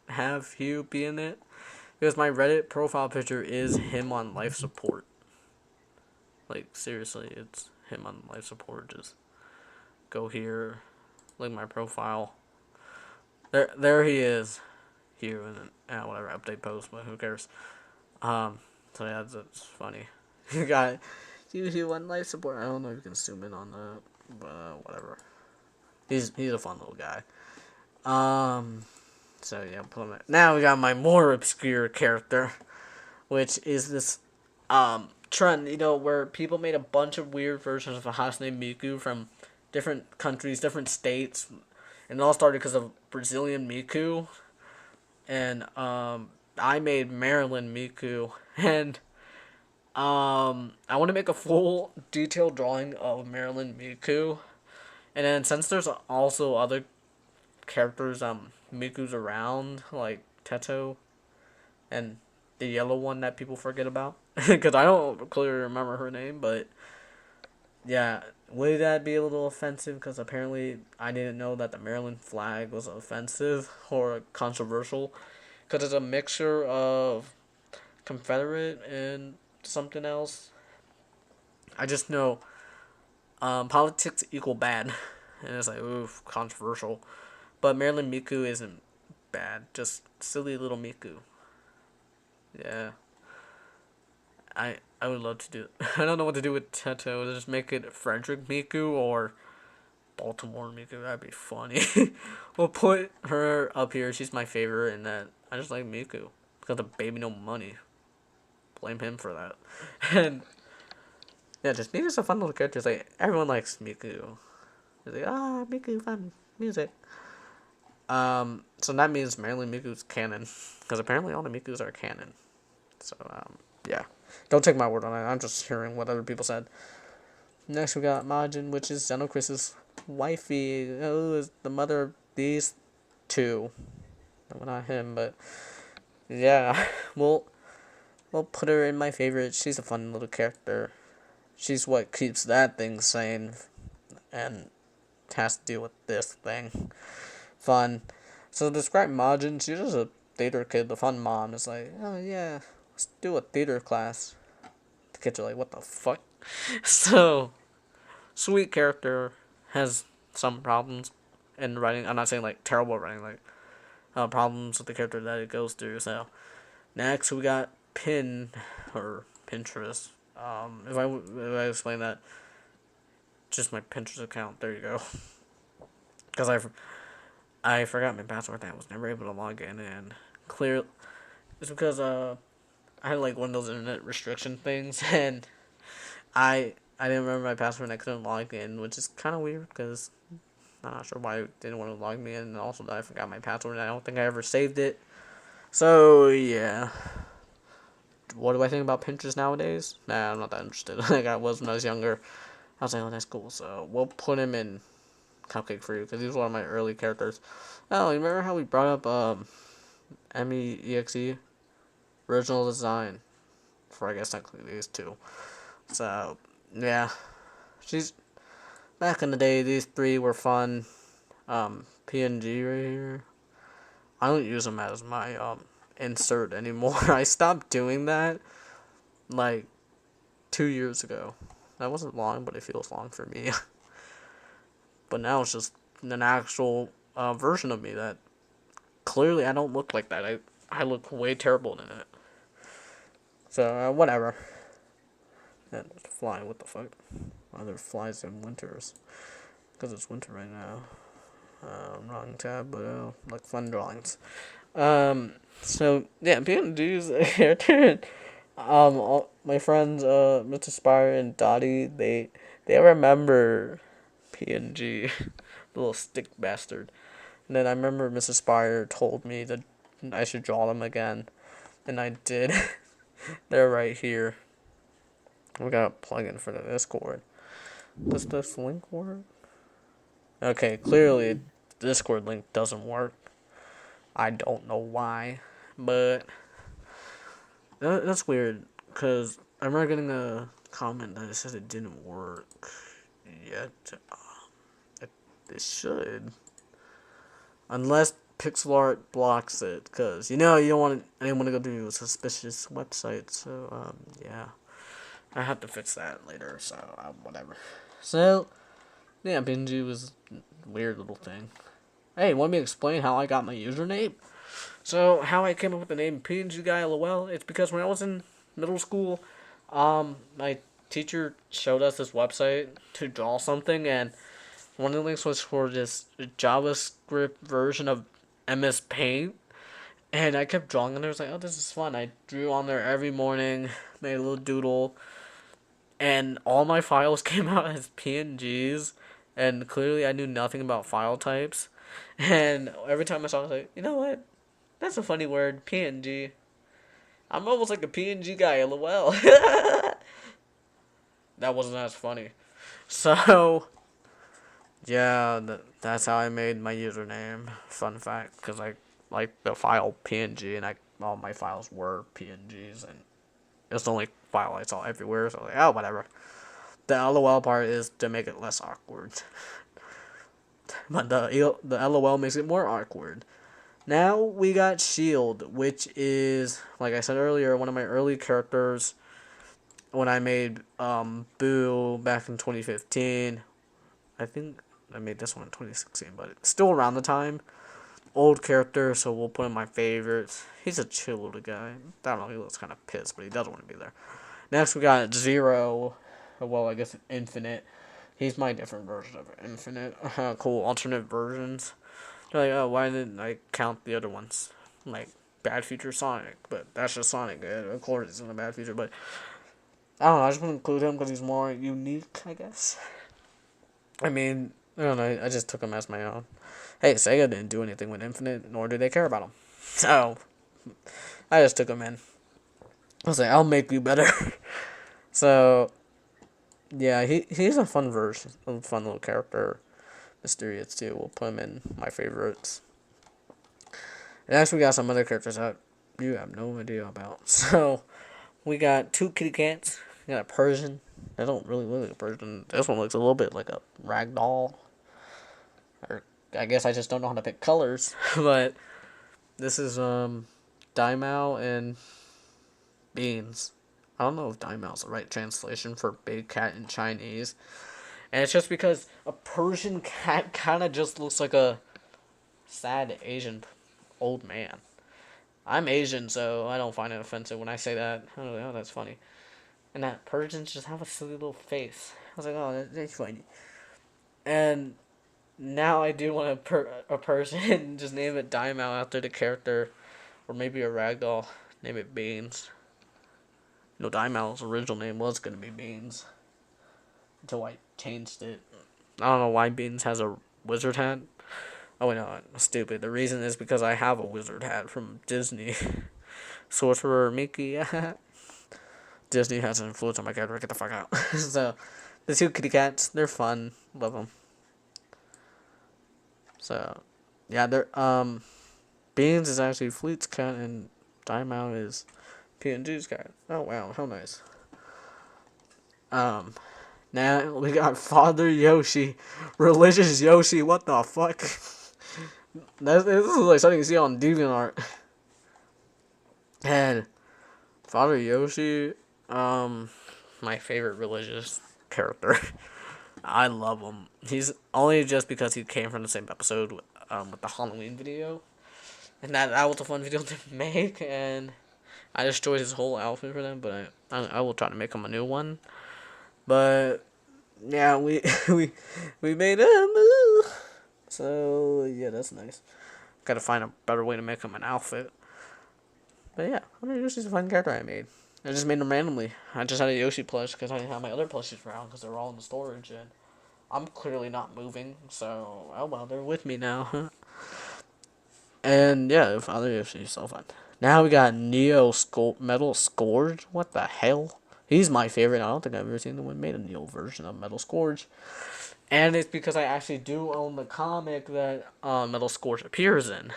have Hugh be in it because my Reddit profile picture is him on life support. Like seriously, it's him on life support. Just go here, look at my profile. There he is. Hugh and whatever update post, but who cares? So yeah, that's funny. You got Hugh on life support. I don't know if you can zoom in on that, but whatever. He's a fun little guy. So yeah, now we got my more obscure character, which is this trend, where people made a bunch of weird versions of a house named Miku from different countries, different states, and it all started because of Brazilian Miku, and I made Maryland Miku, and I want to make a full detailed drawing of Maryland Miku, and then since there's also other characters Miku's around, like Teto and the yellow one that people forget about, because I don't clearly remember her name, but yeah, would that be a little offensive? Because apparently I didn't know that the Maryland flag was offensive or controversial, because it's a mixture of Confederate and something else. I just know politics equal bad, and it's like, oof, controversial. But Maryland Miku isn't bad, just silly little Miku. Yeah. I would love to do it. I don't know what to do with Teto. Just make it Frederick Miku or Baltimore Miku. That'd be funny. We'll put her up here. She's my favorite, and that I just like Miku. Got the baby no money. Blame him for that. And yeah, just Miku's a fun little character. It's like everyone likes Miku. It's like Miku fun music. So that means Maryland Miku's canon, because apparently all the Mikus are canon. So yeah, don't take my word on it. I'm just hearing what other people said. Next we got Majin, which is Xenochris's wifey, who is the mother of these two. Well, not him, but yeah, we'll put her in my favorite. She's a fun little character. She's what keeps that thing sane, and has to deal with this thing. Fun. So to describe Majin, she's just a theater kid. The fun mom is like, oh yeah, let's do a theater class. The kids are like, what the fuck? So, sweet character, has some problems in writing. I'm not saying like terrible writing, like problems with the character that it goes through. So, next we got or Pinterest. If I explain that, just my Pinterest account. There you go. Because I forgot my password and I was never able to log in, and clear it's because I had like one of those internet restriction things, and I didn't remember my password and I couldn't log in, which is kind of weird because I'm not sure why it didn't want to log me in, and also that I forgot my password and I don't think I ever saved it. So yeah. What do I think about Pinterest nowadays? Nah, I'm not that interested. Like I was when I was younger. I was like, oh, that's cool. So we'll put him in Cupcake for you because he was one of my early characters. Oh, you remember how we brought up MEEXE original design for I guess technically these two. So yeah, she's back in the day. These three were fun. PNG right here. I don't use them as my insert anymore. I stopped doing that like 2 years ago. That wasn't long, but it feels long for me. But now it's just an actual version of me that clearly I don't look like that. I look way terrible in it. So whatever. Yeah, fly. What the fuck? Are there flies in winters? Because it's winter right now. Wrong tab, but like fun drawings. So yeah, PNG's a character. All my friends, Mr. Spire and Dottie, they remember PNG, the little stick bastard. And then I remember Mrs. Spire told me that I should draw them again, and I did. They're right here. We got a plugin for the Discord. Does this link work? Okay, clearly the Discord link doesn't work. I don't know why, but that's weird. Cause I remember getting a comment that it said it didn't work yet. It should, unless pixel art blocks it. Cause you don't want anyone to go to a suspicious website. So yeah, I have to fix that later. So whatever. So yeah, Benji was a weird little thing. Hey, want me to explain how I got my username? So, how I came up with the name Pngguylol, it's because when I was in middle school, my teacher showed us this website to draw something, and one of the links was for this JavaScript version of MS Paint, and I kept drawing on there. I was like, oh, this is fun. I drew on there every morning, made a little doodle, and all my files came out as PNGs, and clearly I knew nothing about file types. And every time I saw it, I was like, you know what? That's a funny word, PNG. I'm almost like a PNG guy, lol. That wasn't as funny. So, yeah, that's how I made my username. Fun fact, because I like the file PNG, and all my files were PNGs, and it's the only file I saw everywhere, so I was like, oh, whatever. The LOL part is to make it less awkward. But the LOL makes it more awkward. Now we got Shield, which is, like I said earlier, one of my early characters when I made Boo back in 2015. I think I made this one in 2016, but it's still around the time. Old character, so we'll put in my favorites. He's a chill little guy. I don't know, he looks kind of pissed, but he doesn't want to be there. Next we got Zero. Well, I guess Infinite. He's my different version of Infinite. Cool alternate versions. They're like, oh, why didn't I count the other ones? Like, Bad Future Sonic. But that's just Sonic. Of course, it's in a Bad Future. But, I don't know. I just want to include him because he's more unique, I guess. I mean, I don't know. I just took him as my own. Hey, Sega didn't do anything with Infinite, nor did they care about him. So, I just took him in. I was like, I'll make you better. So, yeah, he's a fun version. A fun little character. Mysterious, too. We'll put him in my favorites. And actually, we got some other characters that you have no idea about. So, we got two kitty cats. We got a Persian. They don't really look like a Persian. This one looks a little bit like a rag doll. Or, I guess I just don't know how to pick colors. But, this is, Daimao and Beans. I don't know if Daimao is the right translation for big cat in Chinese. And it's just because a Persian cat kind of just looks like a sad Asian old man. I'm Asian, so I don't find it offensive when I say that. I was like, oh, that's funny. And that Persians just have a silly little face. I was like, oh, that's funny. And now I do want a person just name it Daimao after the character, or maybe a ragdoll. Name it Beans. No, Daimao's original name was gonna be Beans until I changed it. I don't know why Beans has a wizard hat. Oh, wait, no, I'm stupid. The reason is because I have a wizard hat from Disney. Sorcerer Mickey. Disney has an influence on my character. Get the fuck out. So, the two kitty cats, they're fun. Love them. So, yeah, they're, Beans is actually Fleet's cat, and Daimao is PNG's cat. Oh, wow, how nice. Now we got Father Yoshi, religious Yoshi. What the fuck? This is like something you see on DeviantArt. And Father Yoshi, my favorite religious character. I love him. He's only just because he came from the same episode with the Halloween video, and that was a fun video to make. And I destroyed his whole outfit for them, but I will try to make him a new one. But yeah, we made him. So yeah, that's nice. Gotta find a better way to make him an outfit. But yeah, I mean, Yoshi's a fun character I made. I just made them randomly. I just had a Yoshi plush because I didn't have my other plushies around because they're all in the storage, and I'm clearly not moving. So oh well, they're with me now. And yeah, other Yoshi so fun. Now we got Metal Scourge. What the hell? He's my favorite. I don't think I've ever seen the one made a Neo version of Metal Scourge. And it's because I actually do own the comic that Metal Scourge appears in,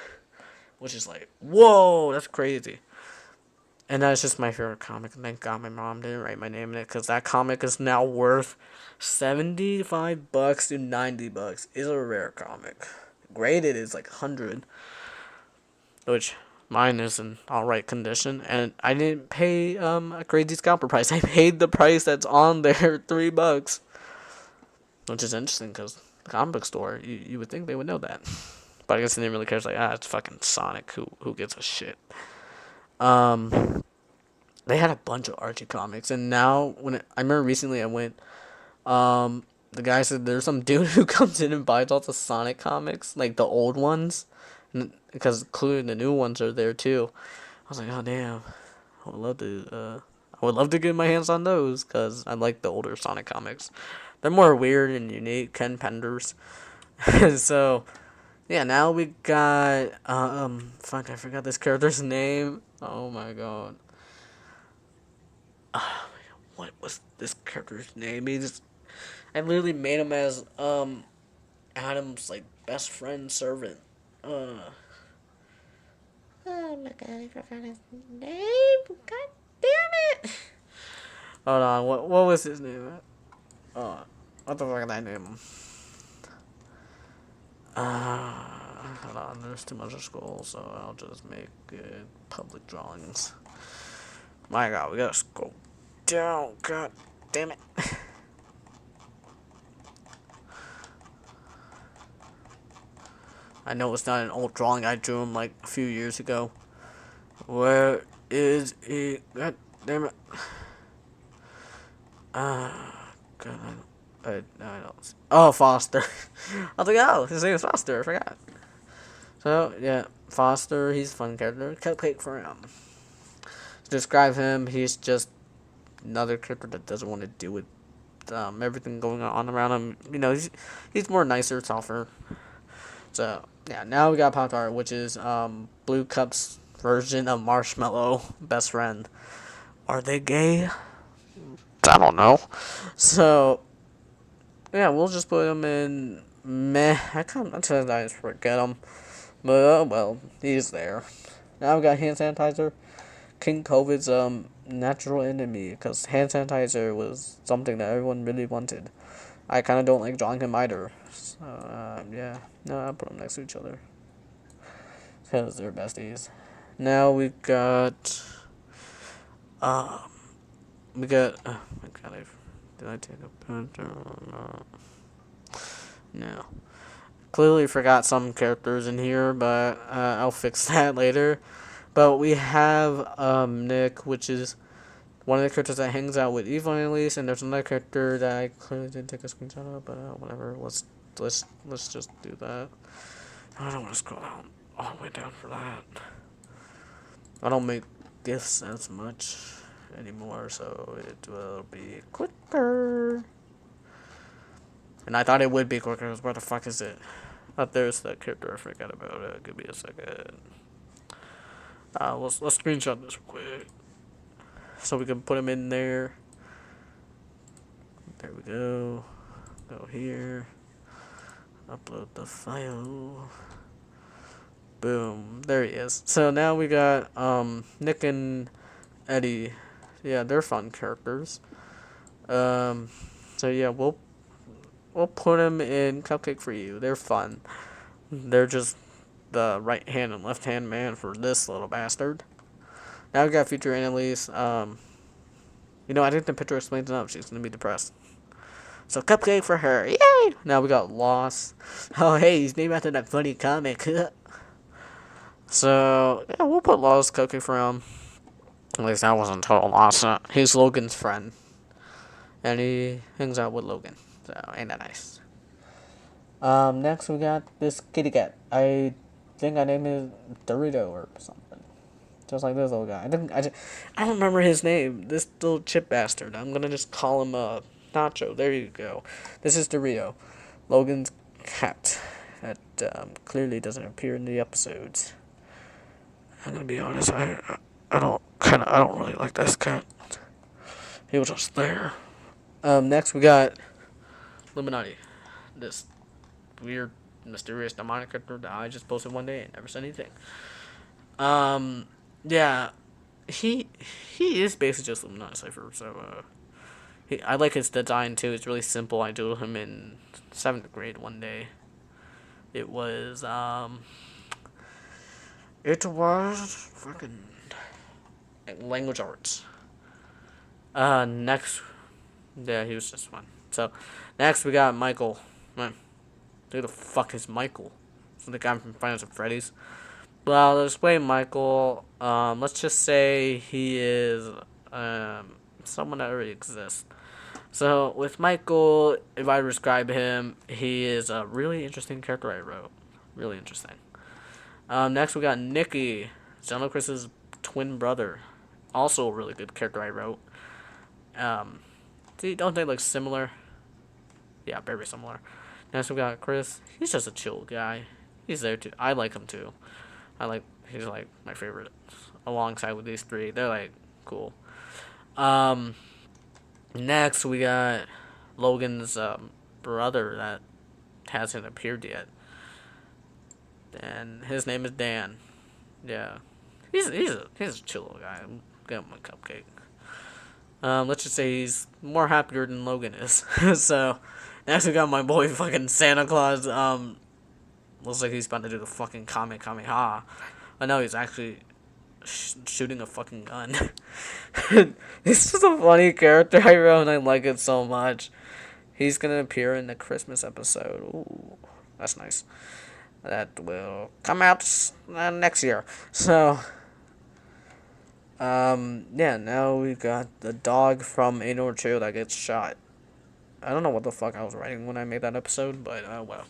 which is like, whoa, that's crazy. And that's just my favorite comic. Thank God my mom didn't write my name in it because that comic is now worth $75 to $90. It's a rare comic. Graded is like 100, which mine is in all right condition, and I didn't pay a crazy scalper price. I paid the price that's on there, $3, which is interesting because the comic book store, you would think they would know that, but I guess they didn't really care. It's like it's fucking Sonic. Who gives a shit? They had a bunch of Archie comics, and now I remember recently I went. The guy said there's some dude who comes in and buys all the Sonic comics, like the old ones, because including the new ones are there too. I was like, oh damn, I would love to. I would love to get my hands on those because I like the older Sonic comics. They're more weird and unique. Ken Penders. So yeah, now we got fuck, I forgot this character's name. Oh my god. What was this character's name? I literally made him as Adam's like best friend servant. Oh my god, I forgot his name. God damn it. Hold on, what was his name? Oh, what the fuck did I name him? Hold on, there's too much to scroll, so I'll just make public drawings. My god, we gotta scroll down. God damn it. I know it's not an old drawing. I drew him like a few years ago. Where is he? God damn it. God, I don't. Oh, Foster. I was like, oh, his name is Foster. I forgot. So, yeah, Foster, he's a fun character. Cupcake for him. To describe him, he's just another character that doesn't want to deal with everything going on around him. You know, he's more nicer, softer. So, yeah, now we got Pop Tart, which is Blue Cup's version of Marshmallow best friend. Are they gay? I don't know. So, yeah, we'll just put him in meh. I just forget him. But, well, he's there. Now we got hand sanitizer. King COVID's natural enemy, because hand sanitizer was something that everyone really wanted. I kind of don't like drawing him either. So, yeah. No, I'll put them next to each other. Because they're besties. Now we got... we got... oh my god, did I take a picture? No. Clearly forgot some characters in here, but I'll fix that later. But we have Nick, which is one of the characters that hangs out with Eva and Elise, and there's another character that I clearly didn't take a screenshot of, but whatever. Let's just do that. I don't want to scroll down all the way down for that. I don't make gifs as much anymore, so it will be quicker. And I thought it would be quicker, because where the fuck is it? Oh, there's that character. I forgot about it. Give me a second. Let's screenshot this real quick, so we can put him in there. There we go. Go here. Upload the file. Boom. There he is. So now we got Nick and Eddie. Yeah, they're fun characters. So yeah, we'll put them in Cupcake for You. They're fun. They're just the right hand and left hand man for this little bastard. Now we got Future Annalise. You know, I think the picture explains enough. She's gonna be depressed. So Cupcake for her. Yay! Now we got Loss. Oh hey, he's named after that funny comic. So yeah, we'll put Loss Cupcake for him. At least that wasn't total loss. He's Logan's friend, and he hangs out with Logan. So ain't that nice? Next we got this kitty cat. I think I named it Dorito or something. Just like this little guy. I don't remember his name. This little chip bastard. I'm gonna just call him Nacho. There you go. This is Dorito, Logan's cat. That clearly doesn't appear in the episodes. I'm gonna be honest. I don't really like this cat. He was just there. Next we got Illuminati. This weird, mysterious demonic character that I just posted one day and never said anything. Yeah, he he is basically just Illuminati Cipher. So I like his design too. It's really simple. I drew him in 7th grade one day. It was fucking language arts. Next, yeah, he was just one. So, next we got Michael. Man, who the fuck is Michael? So the guy from Finance and Freddy's. Well, to explain Michael, let's just say he is someone that already exists. So with Michael, if I describe him, he is a really interesting character I wrote. Really interesting. Next we got Nikki, Xenocriss's twin brother. Also a really good character I wrote. Don't they look similar? Yeah, very similar. Next we got Chris. He's just a chill guy. He's there too. I like him too. He's like my favorite. Alongside with these three, they're like cool. Next we got Logan's brother that hasn't appeared yet, and his name is Dan. Yeah, he's a chill little guy. Get him a cupcake. Let's just say he's more happier than Logan is. So next we got my boy fucking Santa Claus. Looks like he's about to do the fucking Kamehameha. I know he's actually shooting a fucking gun. This is a funny character I wrote and I like it so much. He's gonna appear in the Christmas episode. Ooh, that's nice. That will come out next year. So, yeah, now we got the dog from Anor 2 that gets shot. I don't know what the fuck I was writing when I made that episode, but, well.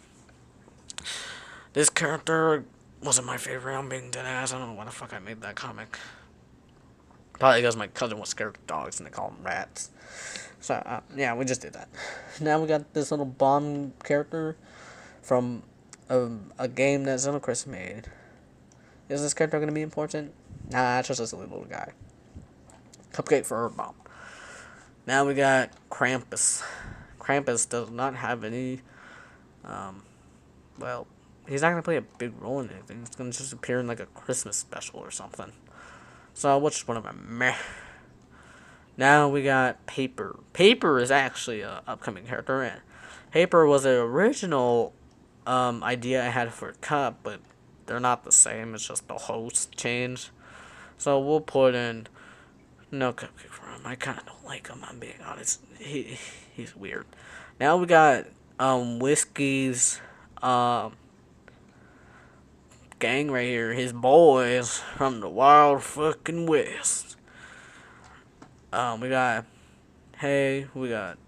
This character wasn't my favorite. I'm being dead ass. I don't know why the fuck I made that comic. Probably because my cousin was scared of dogs and they call them rats. So, yeah, we just did that. Now we got this little bomb character from a game that Xenocriss made. Is this character going to be important? Nah, it's just a silly little guy. Cupcake for Earthbomb. Now we got Krampus. Krampus does not have any, well, he's not going to play a big role in anything. He's going to just appear in like a Christmas special or something. So, which one of my meh? Now we got Paper. Paper is actually an upcoming character. And Paper was an original idea I had for a cup, but they're not the same. It's just the host changed. So we'll put in no cupcake for him. I kind of don't like him. I'm being honest. He's weird. Now we got Whiskey's gang right here. His boys from the wild fucking west. We got Hay, we got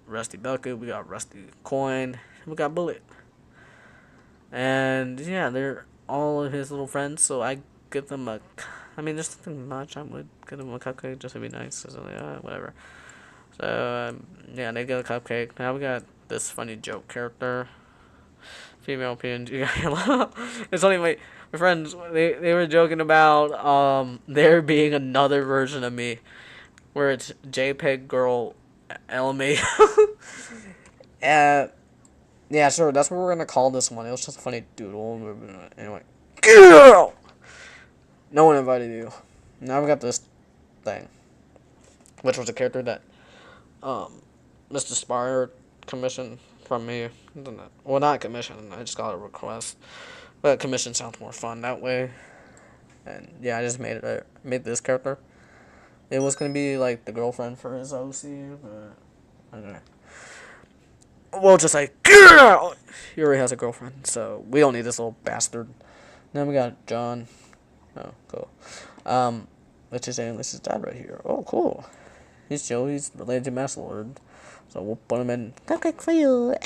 Rusty Bucket, we got Rusty Coin, we got Bullet. And yeah, they're all of his little friends, so I give them there's nothing much. I would give them a cupcake just to be nice, so whatever. So, yeah, they get a cupcake. Now we got this funny joke character. Female PNG. It's only my friends, they were joking about there being another version of me where it's JPEG girl LMA. Yeah, sure, that's what we're gonna call this one. It was just a funny doodle. Anyway. Girl! No one invited you. Now we got this thing. Which was a character that Mr. Spire commissioned from me. Well, not commission, I just got a request. But commission sounds more fun that way. And yeah, I just made this character. It was gonna be like the girlfriend for his OC, but I don't know. Well, just like, girl! He already has a girlfriend, so we don't need this little bastard. Then we got John. Oh, cool. Let's just say this is dad right here. Oh, cool. He's chill. He's related to Master Lord, so we'll put him in cupcake for you.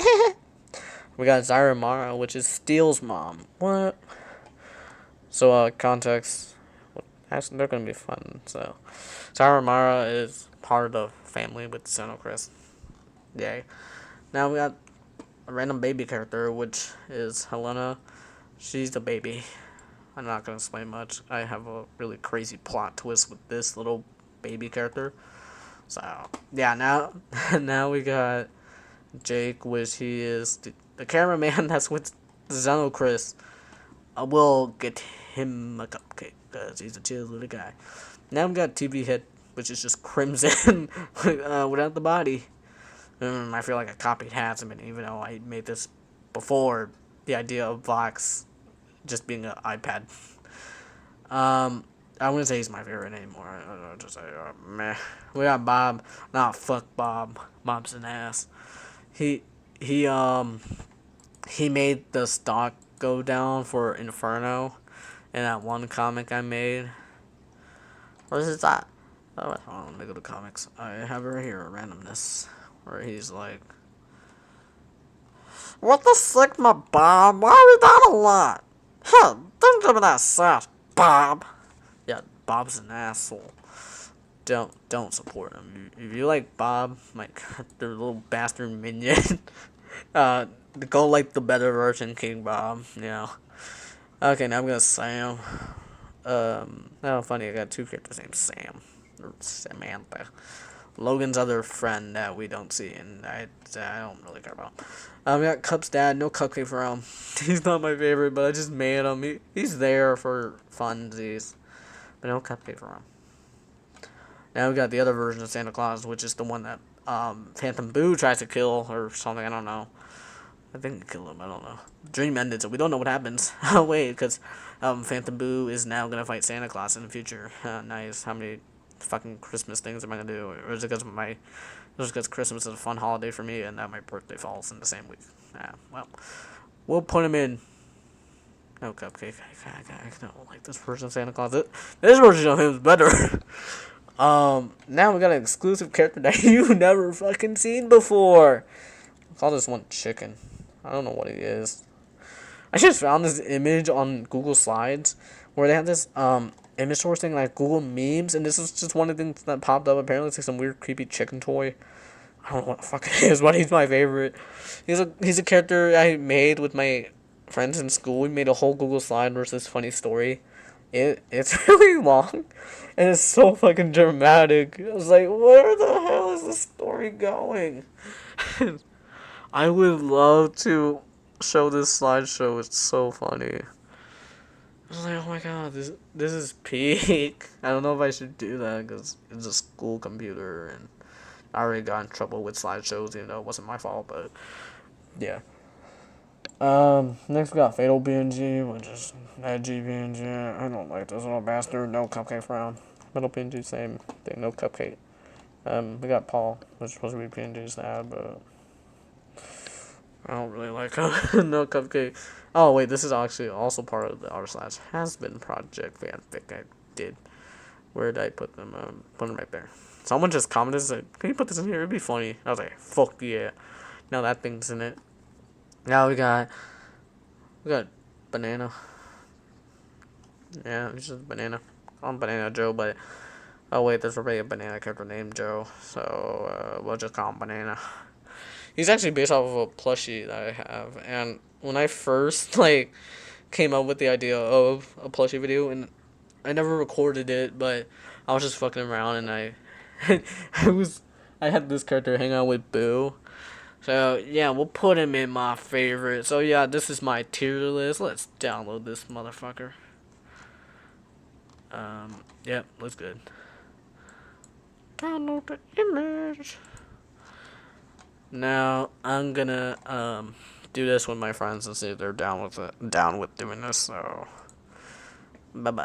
We got Zaramara, which is Steel's mom. What? So, context. Actually, they're gonna be fun. So, Zaramara is part of the family with Xenocrist. Yay. Now we got a random baby character, which is Helena. She's the baby. I'm not gonna explain much. I have a really crazy plot twist with this little baby character. So yeah, now now we got Jake, which he is the cameraman that's with Xenocrist. I will get him a cupcake because he's a chill little guy. Now we got TV Hit, which is just Crimson without the body. I feel like I copied Hasman, even though I made this before the idea of Vox just being an iPad. I wouldn't say he's my favorite anymore. I don't know, just say, meh. We got Bob. Nah, fuck Bob. Bob's an ass. He he um he made the stock go down for Inferno in that one comic I made. What is that? Oh, hold on, let me go to comics. I have it right here, randomness, where he's like, "What the Sigma, Bob? Why are we down a lot? Huh, don't give me that sass, Bob." Yeah, Bob's an asshole. Don't support him. If you like Bob, like the little bastard minion, uh, go like the better version, King Bob. You know. Okay, now I'm gonna Sam. Oh, funny. I got two characters named Sam or Samantha. Logan's other friend that we don't see, and I don't really care about. We got Cup's dad. No cupcake for him. He's not my favorite, but I just made him. He's there for funsies, but no cupcake for him. Now we got the other version of Santa Claus, which is the one that Phantom Boo tries to kill or something. I don't know. I think he killed him. I don't know. Dream ended, so we don't know what happens. Oh wait, because Phantom Boo is now gonna fight Santa Claus in the future. Nice. How many fucking Christmas things am I gonna do? Or is it because Christmas is a fun holiday for me, and that my birthday falls in the same week? Well, we'll put him in. No cupcake. I don't like this version of Santa Claus. This version of him is better. Now we got an exclusive character that you've never fucking seen before. I'll call this one Chicken. I don't know what he is. I just found this image on Google Slides where they have this image source thing like Google Memes, and this is just one of the things that popped up. Apparently, it's like some weird creepy chicken toy. I don't know what the fuck it is, but he's my favorite. He's a character I made with my friends in school. We made a whole Google Slide versus this funny story. It's really long, and it's so fucking dramatic. I was like, where the hell is this story going? I would love to show this slideshow. It's so funny. I was like, oh my god, this is peak. I don't know if I should do that because it's a school computer, and I already got in trouble with slideshows, even though it wasn't my fault. But yeah. Next we got Fatal BNG, which is edgy BNG. I don't like this little bastard. No cupcake for him. Middle PNG, same thing. No cupcake. We got Paul, which is supposed to be PNG's dad, but I don't really like him. No cupcake. Oh wait, this is actually also part of the r/ has been project fanfic I did. Where did I put them? Put them right there. Someone just commented, said, "Can you put this in here? It'd be funny." I was like, "Fuck yeah!" Now that thing's in it. Now we got Banana. Yeah, it's just Banana. Call him Banana Joe, but oh wait, there's already a banana character named Joe, so we'll just call him Banana. He's actually based off of a plushie that I have, and when I first came up with the idea of a plushie video, and I never recorded it, but I was just fucking around, and I had this character hang out with Boo. So yeah, we'll put him in my favorite. So yeah, this is my tier list. Let's download this motherfucker. Yep, looks good. Download the image. Now I'm gonna do this with my friends and see if they're down with doing this. So bye bye.